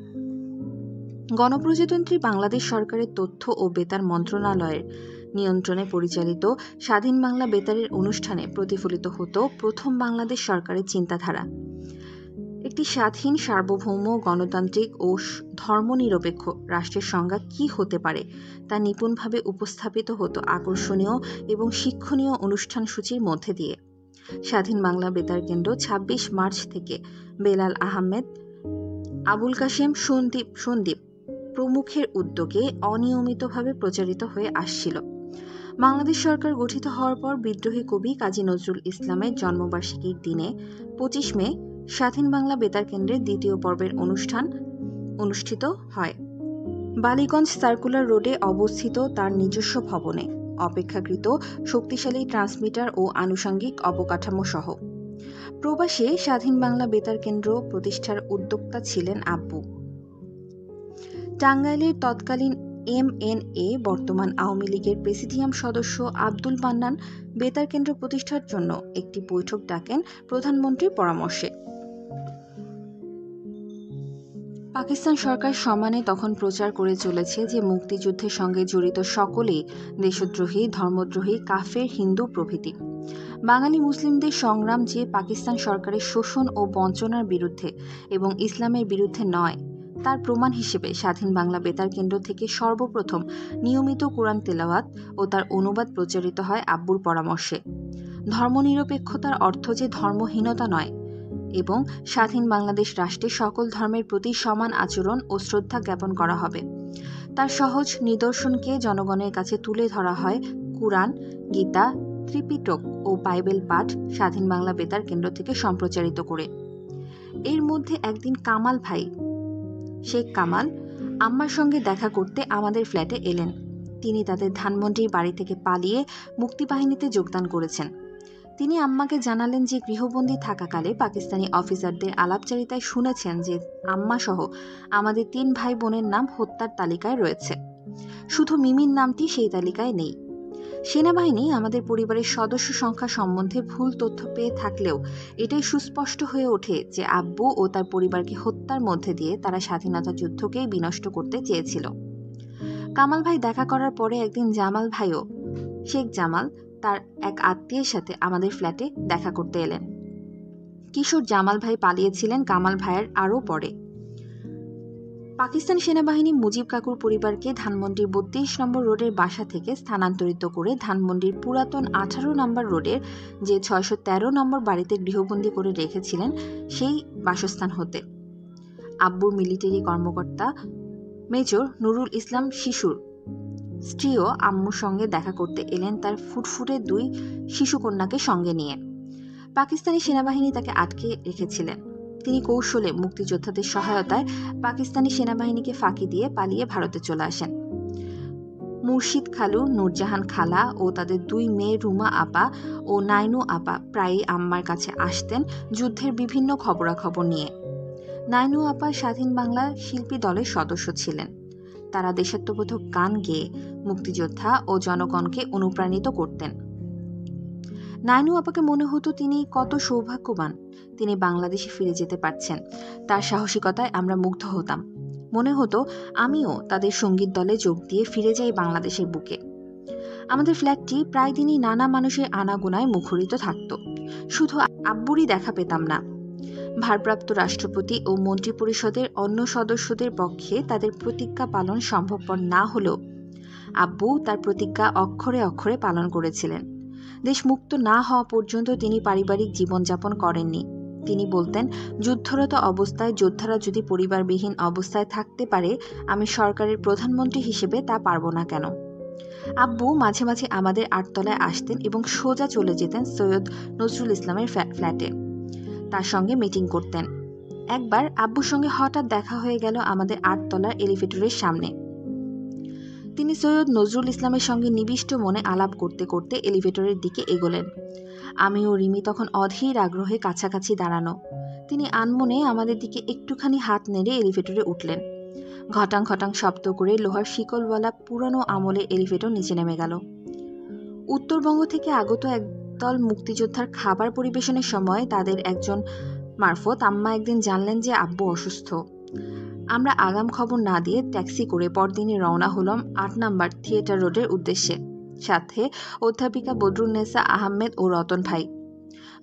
গণপ্রজাতন্ত্রী বাংলাদেশ সরকারের তথ্য ও বেতার মন্ত্রণালয়ের নিয়ন্ত্রণে পরিচালিত স্বাধীন বাংলা বেতারের অনুষ্ঠানে প্রতিফলিত হতো প্রথম বাংলাদেশ সরকারের চিন্তাধারা। একটি স্বাধীন, সার্বভৌম, গণতান্ত্রিক ও ধর্মনিরপেক্ষ রাষ্ট্রের সংজ্ঞা কী হতে পারে তা নিপুণভাবে উপস্থাপিত হতো আকর্ষণীয় এবং শিক্ষণীয় অনুষ্ঠান সূচির মধ্যে দিয়ে। স্বাধীন বাংলা বেতার কেন্দ্র ২৬ মার্চ থেকে বেলাল আহমেদ, আবুল কাশেম, সন্দীপ প্রমুখের উদ্যোগে অনিয়মিতভাবে প্রচারিত হয়ে আসছিল। বাংলাদেশ সরকার গঠিত হওয়ার পর বিদ্রোহী কবি কাজী নজরুল ইসলামের জন্মবার্ষিকীর দিনে ২৫ মে স্বাধীন বাংলা বেতার কেন্দ্রের ২য় পর্বের অনুষ্ঠান অনুষ্ঠিত হয় বালিগঞ্জ সার্কুলার রোডে অবস্থিত তার নিজস্ব ভবনে, অপেক্ষাকৃত শক্তিশালী ট্রান্সমিটার ও আনুষঙ্গিক অবকাঠামো সহ। প্রবাসে স্বাধীন বাংলা বেতার কেন্দ্র প্রতিষ্ঠার উদ্যোক্তা ছিলেন আব্বু। টাঙ্গাইলের তৎকালীন MNA বর্তমান আওয়ামী লীগের প্রেসিডিয়াম সদস্য আব্দুল মান্নান বেতার কেন্দ্র প্রতিষ্ঠার জন্য একটি বৈঠক ডাকেন প্রধানমন্ত্রীর পরামর্শে। পাকিস্তান সরকার সমানে তখন প্রচার করে চলেছে যে মুক্তিযুদ্ধের সঙ্গে জড়িত সকলেই দেশদ্রোহী, ধর্মদ্রোহী, কাফের, হিন্দু প্রভৃতি। বাঙালি মুসলিমদের সংগ্রাম যে পাকিস্তান সরকারের শোষণ ও বঞ্চনার বিরুদ্ধে এবং ইসলামের বিরুদ্ধে নয়, তার প্রমাণ হিসেবে স্বাধীন বাংলা বেতার কেন্দ্র থেকে সর্বপ্রথম নিয়মিত কোরআন তেলাওয়াত ও তার অনুবাদ প্রচারিত হয় আব্বুর পরামর্শে। ধর্মনিরপেক্ষতার অর্থ যে ধর্মহীনতা নয় এবং স্বাধীন বাংলাদেশ রাষ্ট্রে সকল ধর্মের প্রতি সমান আচরণ ও শ্রদ্ধা জ্ঞাপন করা হবে, তার সহজ নিদর্শনকে জনগণের কাছে তুলে ধরা হয় কুরআন, গীতা, ত্রিপিটক ও বাইবেল পাঠ স্বাধীন বাংলা বেতার কেন্দ্র থেকে সম্প্রচারিত করে। এর মধ্যে একদিন কামাল ভাই, শেখ কামাল, আম্মার সঙ্গে দেখা করতে আমাদের ফ্ল্যাটে এলেন। তিনি তাদের ধানমন্ডির বাড়ি থেকে পালিয়ে মুক্তিবাহিনীতে যোগদান করেছেন। তিনি আম্মাকে জানালেন যে গৃহবন্দী থাকাকালে পাকিস্তানি অফিসারদের আলাপচারিতায় শুনেছেন যে আম্মা সহ আমাদের 3 ভাই বোনের নাম হত্যার তালিকায় রয়েছে, শুধু মিমির নামটি সেই তালিকায় নেই। সেনাবাহিনী আমাদের পরিবারের সদস্য সংখ্যা সম্বন্ধে ভুল তথ্য পেয়ে থাকলেও এটাই সুস্পষ্ট হয়ে ওঠে যে আব্বু ও তার পরিবারকে হত্যার মধ্যে দিয়ে তারা স্বাধীনতা যুদ্ধকেই বিনষ্ট করতে চেয়েছিল। কামাল ভাই দেখা করার পরে একদিন জামাল ভাইও, শেখ জামাল, তার এক আত্মীয়ের সাথে আমাদের ফ্ল্যাটে দেখা করতে এলেন। কিশোর জামাল ভাই পালিয়েছিলেন কামাল ভাইয়ের আরও পরে। পাকিস্তান সেনাবাহিনী মুজিব কাকুর পরিবারকে ধানমন্ডির 32 নম্বর রোডের বাসা থেকে স্থানান্তরিত করে ধানমন্ডির পুরাতন 18 নম্বর রোডের যে 613 নম্বর বাড়িতে গৃহবন্দী করে রেখেছিলেন সেই বাসস্থান হতে। আব্বুর মিলিটারি কর্মকর্তা মেজর নুরুল ইসলাম শিশুর স্ত্রীও আম্মুর সঙ্গে দেখা করতে এলেন তার ফুটফুটে 2 শিশুকন্যাকে সঙ্গে নিয়ে। পাকিস্তানি সেনাবাহিনী তাকে আটকে রেখেছিলেন। তিনি কৌশলে মুক্তিযোদ্ধাদের সহায়তায় পাকিস্তানি সেনাবাহিনীকে ফাঁকি দিয়ে পালিয়ে ভারতে চলে আসেন। মুর্শিদ খালু, নূরজাহান খালা ও তাদের 2 মেয়ে রুমা আপা ও নাইনু আপা প্রায়ই আম্মার কাছে আসতেন যুদ্ধের বিভিন্ন খবরাখবর নিয়ে। নাইনু আপা স্বাধীন বাংলা শিল্পী দলের সদস্য ছিলেন। তারা দেশাত্মবোধক গান গেয়ে মুক্তিযোদ্ধা ও জনগণকে অনুপ্রাণিত করতেন। নাইনু আপাকে মনে হতো তিনি কত সৌভাগ্যবান, তিনি বাংলাদেশে ফিরে যেতে পারছেন। তার সাহসিকতায় আমরা মুগ্ধ হতাম। মনে হতো আমিও তাদের সঙ্গীত দলে যোগ দিয়ে ফিরে যাই বাংলাদেশের বুকে। আমাদের ফ্ল্যাটটি প্রায় দিনই নানা মানুষের আনাগোনায় মুখরিত থাকত। শুধু আব্বুরই দেখা পেতাম না। ভারপ্রাপ্ত রাষ্ট্রপতি ও মন্ত্রিপরিষদের অন্য সদস্যদের পক্ষে তাদের প্রতিজ্ঞা পালন সম্ভবপর না হলেও আব্বু তার প্রতিজ্ঞা অক্ষরে অক্ষরে পালন করেছিলেন। দেশ মুক্ত না হওয়া পর্যন্ত তিনি পারিবারিক জীবনযাপন করেননি। তিনি বলতেন, যুদ্ধরত অবস্থায় যোদ্ধারা যদি পরিবারবিহীন অবস্থায় থাকতে পারে, আমি সরকারের প্রধানমন্ত্রী হিসেবে তা পারব না কেন? আব্বু মাঝে মাঝে আমাদের 8 তলায় আসতেন এবং সোজা চলে যেতেন সৈয়দ নজরুল ইসলামের ফ্ল্যাটে, তার সঙ্গে মিটিং করতেন। একবার আব্বুর সঙ্গে হঠাৎ দেখা হয়ে গেল আমাদের 8 তলার এলিভেটরের সামনে। তিনি সৈয়দ নজরুল ইসলামের সঙ্গে নিবিষ্ট মনে আলাপ করতে করতে এলিভেটরের দিকে এগোলেন। আমি ও রিমি তখন অধীর আগ্রহে কাছাকাছি দাঁড়ানো। তিনি আনমনে আমাদের দিকে একটুখানি হাত নেড়ে এলিভেটরে উঠলেন। ঘটাং ঘটাং শব্দ করে লোহার শিকলওয়ালা পুরনো আমলের এলিভেটর নিচে নেমে গেল। উত্তরবঙ্গ থেকে আগত একদল মুক্তিযোদ্ধার খাবার পরিবেশনের সময় তাদের একজন মারফত আম্মা একদিন জানলেন যে আব্বু অসুস্থ। আমরা আগাম খবর না দিয়ে ট্যাক্সি করে পরদিনই রওনা হলাম ৮ নম্বর থিয়েটার রোডের উদ্দেশ্যে, সাথে অধ্যাপিকা বদরুন্নেসা আহমেদ ও রতন ভাই।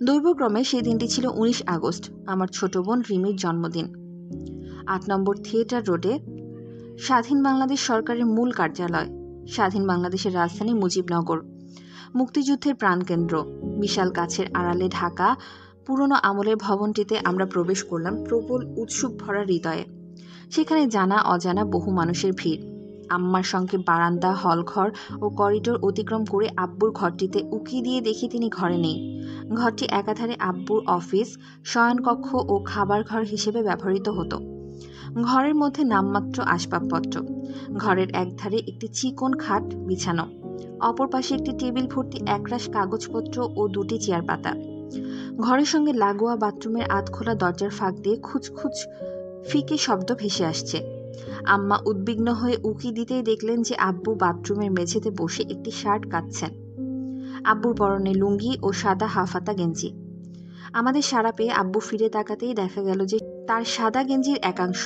দৈবক্রমে সেই দিনটি ছিল ১৯ আগস্ট, আমার ছোট বোন রিমির জন্মদিন। ৮ নম্বর থিয়েটার রোডে স্বাধীন বাংলাদেশ সরকারের মূল কার্যালয়, স্বাধীন বাংলাদেশের রাজধানী মুজিবনগর, মুক্তিযুদ্ধের প্রাণকেন্দ্র। বিশাল গাছের আড়ালে ঢাকা পুরনো আমলের ভবনটিতে আমরা প্রবেশ করলাম প্রবল উৎসুক ভরা হৃদয়ে। সেখানে জানা অজানা বহু মানুষের ভিড়। আম্মার সঙ্গে বারান্দা, হলঘর ও করিডোর অতিক্রম করে আব্বুর ঘরটিতে উকি দিয়ে দেখি তিনি ঘরে নেই। ঘরটি একাধারে আব্বুর অফিস, শয়নকক্ষ ও খাবার ঘর হিসেবে ব্যবহৃত হতো। ঘরের মধ্যে নামমাত্র আসবাবপত্র। ঘরের একধারে একটি চিকন খাট বিছানো, অপর পাশে একটি টেবিল ভর্তি একরাশ কাগজপত্র ও 2টি চেয়ার পাতা। ঘরের সঙ্গে লাগোয়া বাথরুমের আধখোলা দরজার ফাঁক দিয়ে খুচখুচ ফিকে শব্দ ভেসে আসছে। আম্মা উদ্বিগ্ন হয়ে উকি দিতেই দেখলেন যে আব্বু বাথরুমের মেঝেতে বসে একটি শার্ট কাচ্ছেন। আব্বুর পরনে লুঙ্গি ও সাদা হাফহাতা গেঞ্জি। আমাদের সাড়া পেয়ে আব্বু ফিরে তাকাতেই দেখা গেল যে তার সাদা গেঞ্জির একাংশ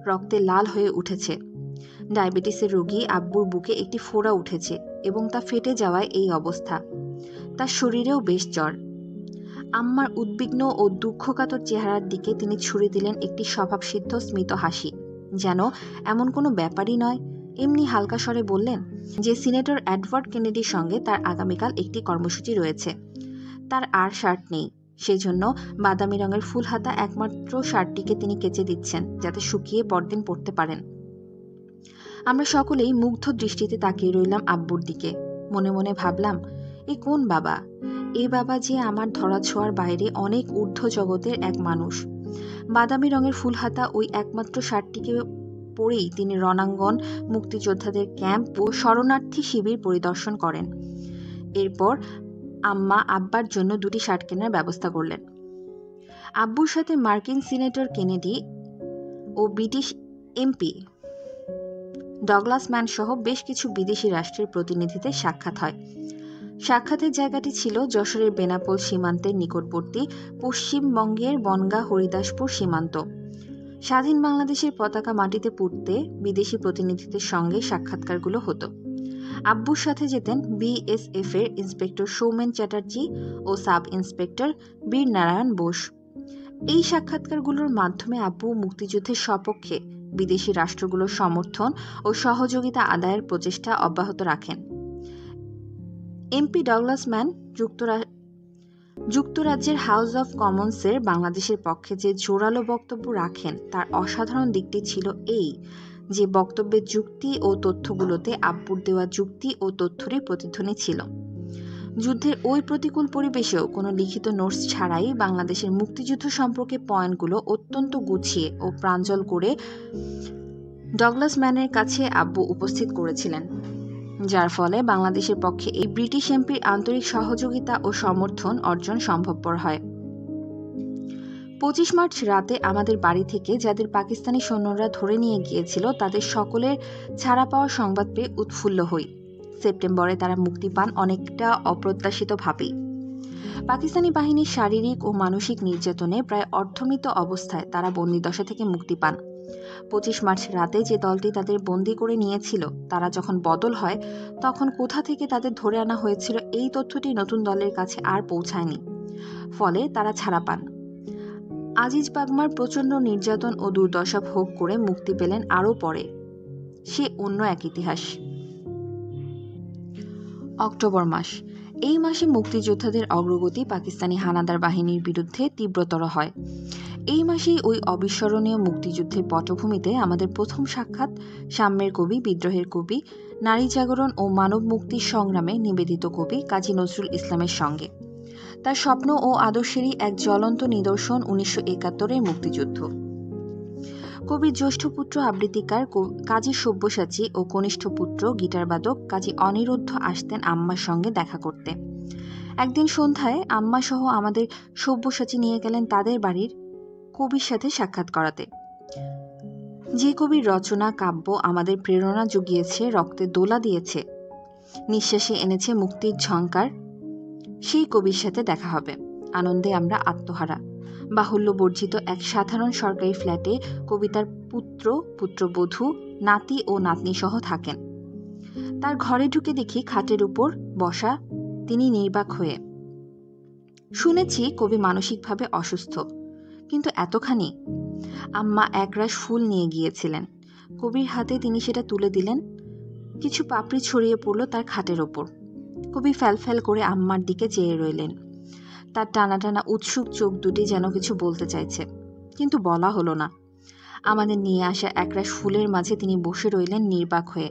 রক্তে লাল হয়ে উঠেছে। ডায়াবেটিসের রোগী আব্বুর বুকে একটি ফোড়া উঠেছে এবং তা ফেটে যাওয়ায় এই অবস্থা। তার শরীরেও বেশ জ্বর। আম্মার উদ্বিগ্ন ও দুঃখকাতর চেহারার দিকে তিনি ছুড়ে দিলেন একটি স্বভাবসিদ্ধ স্মিত হাসি, যেন এমন কোনো ব্যাপারই নয়। এমনি হালকা স্বরে বললেন যে সিনেটর এডওয়ার্ড কেনেডির সঙ্গে তার আগামীকাল একটি কর্মসূচি রয়েছে। তার আর শার্ট নেই, সেজন্য বাদামি রঙের ফুল হাতা একমাত্র শার্টটিকে তিনি কেচে দিচ্ছেন যাতে শুকিয়ে পরদিন পরতে পারেন। আমরা সকলেই মুগ্ধ দৃষ্টিতে তাকিয়ে রইলাম আব্বুর দিকে। মনে মনে ভাবলাম, এ কোন বাবা? এই বাবা যে আমার ধরাছোঁয়ার বাইরে অনেক ঊর্ধ্ব জগতের এক মানুষ। বাদামি রঙের ফুল হাতা ওই একমাত্র শার্টটিকে পরেই তিনি রণাঙ্গন, মুক্তিযোদ্ধাদের ক্যাম্প ও শরণার্থী শিবির পরিদর্শন করেন। এরপর আম্মা আব্বার জন্য 2টি শার্ট কেনার ব্যবস্থা করলেন। আব্বুর সাথে মার্কিন সিনেটর কেনেডি ও ব্রিটিশ এমপি ডগলাস ম্যান সহ বেশ কিছু বিদেশি রাষ্ট্রের প্রতিনিধিদের সাক্ষাৎ হয়। সাক্ষাতের জায়গাটি ছিল যশোরের বেনাপোল সীমান্তের নিকটবর্তী পশ্চিমবঙ্গের বনগাঁ হরিদাসপুর সীমান্ত। স্বাধীন বাংলাদেশের পতাকা মাটিতে পুঁততে বিদেশি প্রতিনিধিদের সঙ্গে সাক্ষাৎকারগুলো হতো। আব্বুর সাথে যেতেন বিএসএফ এর ইন্সপেক্টর সৌমেন চ্যাটার্জি ও সাব ইন্সপেক্টর বীর নারায়ণ বোস। এই সাক্ষাৎকারগুলোর মাধ্যমে আব্বু মুক্তিযুদ্ধের সপক্ষে বিদেশি রাষ্ট্রগুলোর সমর্থন ও সহযোগিতা আদায়ের প্রচেষ্টা অব্যাহত রাখেন। এমপি ডগলাস ম্যান যুক্তরাজ্যের হাউস অব কমন্সের বাংলাদেশের পক্ষে যে জোরালো বক্তব্য রাখেন তার অসাধারণ দিকটি ছিল এই যে বক্তব্যের যুক্তি ও তথ্যগুলোতে আব্বুর দেওয়া যুক্তি ও তথ্যেরই প্রতিধ্বনি ছিল। যুদ্ধের ওই প্রতিকূল পরিবেশেও কোনো লিখিত নোটস ছাড়াই বাংলাদেশের মুক্তিযুদ্ধ সম্পর্কে পয়েন্টগুলো অত্যন্ত গুছিয়ে ও প্রাঞ্জল করে ডগলাস ম্যানের কাছে আব্বু উপস্থিত করেছিলেন, যার ফলে বাংলাদেশের পক্ষে এই ব্রিটিশ এমপির আন্তরিক সহযোগিতা ও সমর্থন অর্জন সম্ভবপর হয়। 25 মার্চ রাতে আমাদের বাড়ি থেকে যাদের পাকিস্তানি সৈন্যরা ধরে নিয়ে গিয়েছিল তাদের সকলের ছাড়া পাওয়ার সংবাদ পেয়ে উৎফুল্ল হই। সেপ্টেম্বরে তারা মুক্তি পান অনেকটা অপ্রত্যাশিতভাবেই। পাকিস্তানি বাহিনীর শারীরিক ও মানসিক নির্যাতনে প্রায় অর্ধমৃত অবস্থায় তারা বন্দিদশা থেকে মুক্তি পান। 25 মার্চ রাতে যে দলটি তাদের বন্দি করে নিয়েছিল তারা যখন বদল হয় তখন কোথা থেকে তাদের ধরে আনা হয়েছিল এই তথ্যটি নতুন দলের কাছে আর পৌঁছায়নি, ফলে তারা ছাড়া পান। আজিজ বাগমার প্রচণ্ড নির্যাতন ও দুর্দশা ভোগ করে মুক্তি পেলেন আরও পরে, সে অন্য এক ইতিহাস। অক্টোবর মাস। এই মাসে মুক্তিযোদ্ধাদের অগ্রগতি পাকিস্তানি হানাদার বাহিনীর বিরুদ্ধে তীব্রতর হয়। এই মাসেই ওই অবিস্মরণীয় মুক্তিযুদ্ধের পটভূমিতে আমাদের প্রথম সাক্ষাৎ সাম্যের কবি, বিদ্রোহের কবি, নারী জাগরণ ও মানব মুক্তির সংগ্রামে নিবেদিত কবি কাজী নজরুল ইসলামের সঙ্গে। তার স্বপ্ন ও আদর্শেরই এক জ্বলন্ত নিদর্শন 1971-এর মুক্তিযুদ্ধ। কবির জ্যেষ্ঠ পুত্র আবৃত্তিকার কাজী সব্যসাচী ও কনিষ্ঠ পুত্র গিটারবাদক কাজী অনিরুদ্ধ আসতেন আম্মার সঙ্গে দেখা করতে। একদিন সন্ধ্যায় আম্মা সহ আমাদের সব্যসাচী নিয়ে গেলেন তাদের বাড়ির কবির সাথে সাক্ষাৎ করাতে। যে কবির রচনা কাব্য আমাদের প্রেরণা জুগিয়েছে, রক্তে দোলা দিয়েছে, নিঃশ্বাসে এনেছে মুক্তির ঝংকার, সেই কবির সাথে দেখা হবে। আনন্দে আমরা আত্মহারা। বাহুল্য বর্জিত এক সাধারণ সরকারি ফ্ল্যাটে কবিতার পুত্র, পুত্রবধূ, নাতি ও নাতনি সহ থাকেন। তার ঘরে ঢুকে দেখি খাটের উপর বসা তিনি নির্বাক হয়ে। শুনেছি কবি মানসিকভাবে অসুস্থ, কিন্তু এতখানি? আম্মা একরাশ ফুল নিয়ে গিয়েছিলেন। কবির হাতে তিনি সেটা তুলে দিলেন। কিছু পাপড়ি ছড়িয়ে পড়ল তার খাটের ওপর। কবি ফ্যালফ্যাল করে আম্মার দিকে চেয়ে রইলেন। তার টানা টানা উৎসুক চোখ দুটি যেন কিছু বলতে চাইছে, কিন্তু বলা হলো না। আমাদের নিয়ে আসা একরাশ ফুলের মাঝে তিনি বসে রইলেন নির্বাক হয়ে।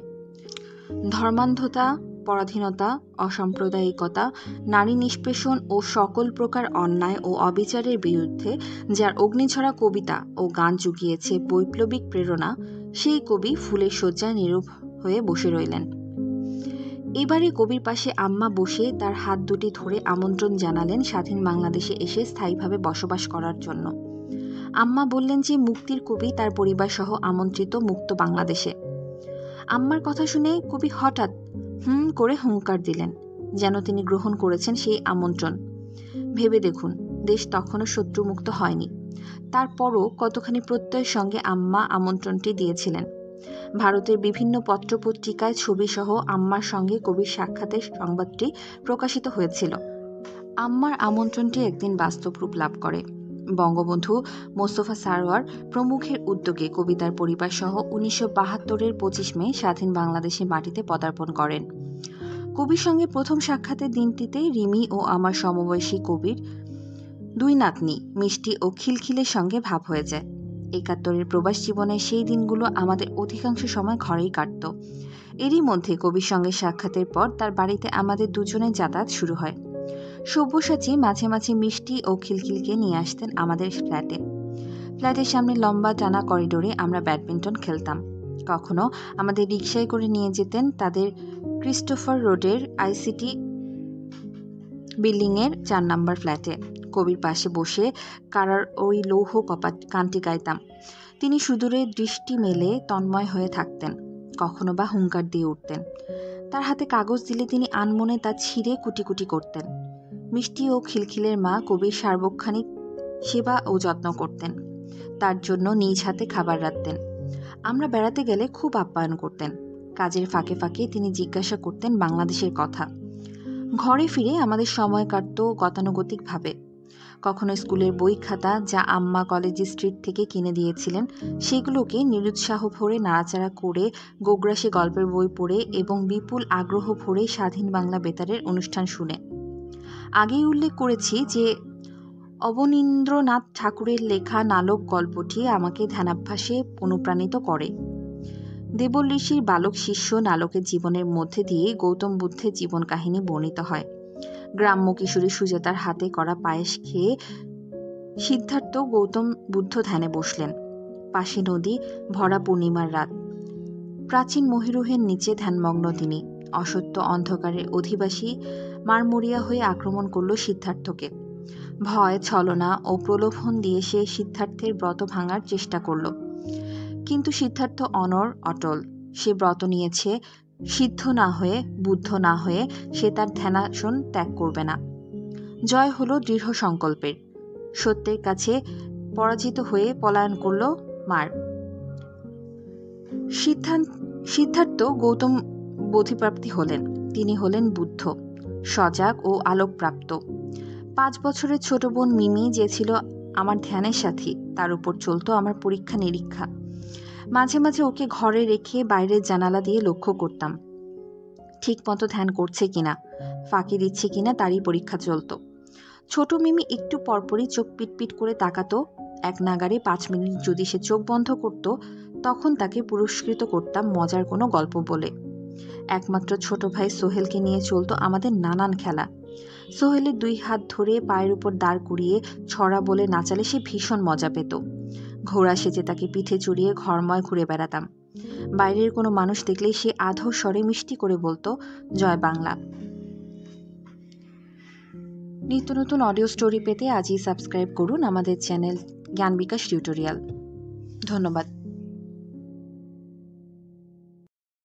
ধর্মান্ধতা, পরাধীনতা, অসাম্প্রদায়িকতা, নারী নিষ্পেষণ ও সকল প্রকার অন্যায় ও অবিচারের বিরুদ্ধে যার অগ্নিঝরা কবিতা ও গান জুগিয়েছে বৈপ্লবিক প্রেরণা, সেই কবি ফুলের শয্যায় নীরব হয়ে বসে রইলেন। এবারে কবির পাশে আম্মা বসে তার হাত দুটি ধরে আমন্ত্রণ জানালেন স্বাধীন বাংলাদেশে এসে স্থায়ীভাবে বসবাস করার জন্য। আম্মা বললেন যে মুক্তির কবি তার পরিবার সহ আমন্ত্রিত মুক্ত বাংলাদেশে। আম্মার কথা শুনে কবি হঠাৎ করে হুঙ্কার দিলেন, যেন তিনি গ্রহণ করেছেন সেই আমন্ত্রণ। ভেবে দেখুন, দেশ তখনও শত্রুমুক্ত হয়নি, তারপরও কতখানি প্রত্যয়ের সঙ্গে আম্মা আমন্ত্রণটি দিয়েছিলেন। ভারতের বিভিন্ন পত্রপত্রিকায় ছবিসহ আম্মার সঙ্গে কবির সাক্ষাতের সংবাদটি প্রকাশিত হয়েছিল। আম্মার আমন্ত্রণটি একদিন বাস্তব রূপ লাভ করে। বঙ্গবন্ধু মোস্তফা সারোয়ার প্রমুখের উদ্যোগে কবিতার পরিবার সহ 1972-এর 25 মে স্বাধীন বাংলাদেশের মাটিতে পদার্পণ করেন। কবির সঙ্গে প্রথম সাক্ষাতের দিনটিতে রিমি ও আমার সমবয়সী কবির দুই নাতনি মিষ্টি ও খিলখিলের সঙ্গে ভাব হয়ে যায়। 71-এর প্রবাস জীবনের সেই দিনগুলো আমাদের অধিকাংশ সময় ঘরেই কাটত। এরই মধ্যে কবির সঙ্গে সাক্ষাতের পর তার বাড়িতে আমাদের দুজনের যাতায়াত শুরু হয়। সব্যসাচী মাঝে মাঝে মিষ্টি ও খিলখিলকে নিয়ে আসতেন আমাদের ফ্ল্যাটে। ফ্ল্যাটের সামনে লম্বা টানা করিডোরে আমরা ব্যাডমিন্টন খেলতাম। কখনো আমাদের রিকশায় করে নিয়ে যেতেন তাদের ক্রিস্টোফার রোডের আইসিটি বিল্ডিংয়ের 4 নম্বর ফ্ল্যাটে। কবির পাশে বসে কারার ওই লৌহ কপাট গানটি গাইতাম। তিনি সুদূরে দৃষ্টি মেলে তন্ময় হয়ে থাকতেন, কখনো বা হুঙ্কার দিয়ে উঠতেন। তার হাতে কাগজ দিলে তিনি আনমনে তা ছিঁড়ে কুটি কুটি করতেন। মিষ্টি ও খিলখিলের মা কবির সার্বক্ষণিক সেবা ও যত্ন করতেন, তার জন্য নিজ হাতে খাবার রাখতেন। আমরা বেড়াতে গেলে খুব আপ্যায়ন করতেন। কাজের ফাঁকে ফাঁকে তিনি জিজ্ঞাসা করতেন বাংলাদেশের কথা। ঘরে ফিরে আমাদের সময় কাটত গতানুগতিকভাবে। কখনো স্কুলের বই খাতা, যা আম্মা কলেজ স্ট্রিট থেকে কিনে দিয়েছিলেন, সেগুলোকে নিরুৎসাহ ভরে নাড়াচাড়া করে, গোগ্রাসে গল্পের বই পড়ে এবং বিপুল আগ্রহ ভরে স্বাধীন বাংলা বেতারের অনুষ্ঠান শুনে। আগেই উল্লেখ করেছি যে অবনীন্দ্রনাথ ঠাকুরের লেখা নালক গল্পটি আমাকে ধ্যানাভ্যাসে অনুপ্রাণিত করে। দেবল ঋষির বালক শিষ্য নালকের জীবনের মধ্যে দিয়ে গৌতম বুদ্ধের জীবন কাহিনী বর্ণিত হয়। গ্রাম্য কিশোরী সুজাতার হাতে করা পায়েস খেয়ে সিদ্ধার্থ গৌতম বুদ্ধ ধ্যানে বসলেন। পাশে নদী, ভরা পূর্ণিমার রাত। প্রাচীন মহিরুহের নিচে ধ্যানমগ্ন তিনি। অসত্য অন্ধকারের অধিবাসী মারমরিয়া হয়ে আক্রমণ করল সিদ্ধার্থকে। ভয়, ছলনা ও প্রলোভন দিয়ে সে সিদ্ধার্থের ব্রত ভাঙার চেষ্টা করল, কিন্তু সিদ্ধার্থ অনড় অটল। সে ব্রত নিয়েছে, সিদ্ধ না হয়ে, বুদ্ধ না হয়ে সে তার ধ্যানাসন ত্যাগ করবে না। জয় হলো দৃঢ় সংকল্পের। সত্যের কাছে পরাজিত হয়ে পলায়ন করল মার। সিদ্ধার্থ গৌতম বোধিপ্রাপ্তি হলেন। তিনি হলেন বুদ্ধ, সজাগ ও আলোকপ্রাপ্ত। 5 বছরের ছোট বোন মিমি, যে ছিল আমার ধ্যানের সাথী, তার উপর চলত আমার পরীক্ষা নিরীক্ষা। মাঝে মাঝে ওকে ঘরে রেখে বাইরের জানালা দিয়ে লক্ষ্য করতাম, ঠিক মতো ধ্যান করছে কিনা, ফাঁকি দিচ্ছে কিনা, তারই পরীক্ষা চলত। ছোট মিমি একটু পরপরই চোখ পিটপিট করে তাকাতো। এক নাগারে 5 মিনিট যদি সে চোখ বন্ধ করত, তখন তাকে পুরস্কৃত করতাম মজার কোনো গল্প বলে। একমাত্র ছোট ভাই সোহেলকে নিয়ে চলতো আমাদের নানান খেলা। সোহেলের 2 হাত ধরে পায়ের উপর দাঁড় করিয়ে ছড়া বলে নাচালে সে ভীষণ মজা পেত। ঘোড়া সেজে তাকে পিঠে চড়িয়ে ঘরময় ঘুরে বেড়াতাম। বাইরের কোনো মানুষ দেখলেই সে আধো স্বরে মিষ্টি করে বলতো, জয় বাংলা। নিত্য নতুন অডিও স্টোরি পেতে আজই সাবস্ক্রাইব করুন আমাদের চ্যানেল জ্ঞান বিকাশ টিউটোরিয়াল। ধন্যবাদ।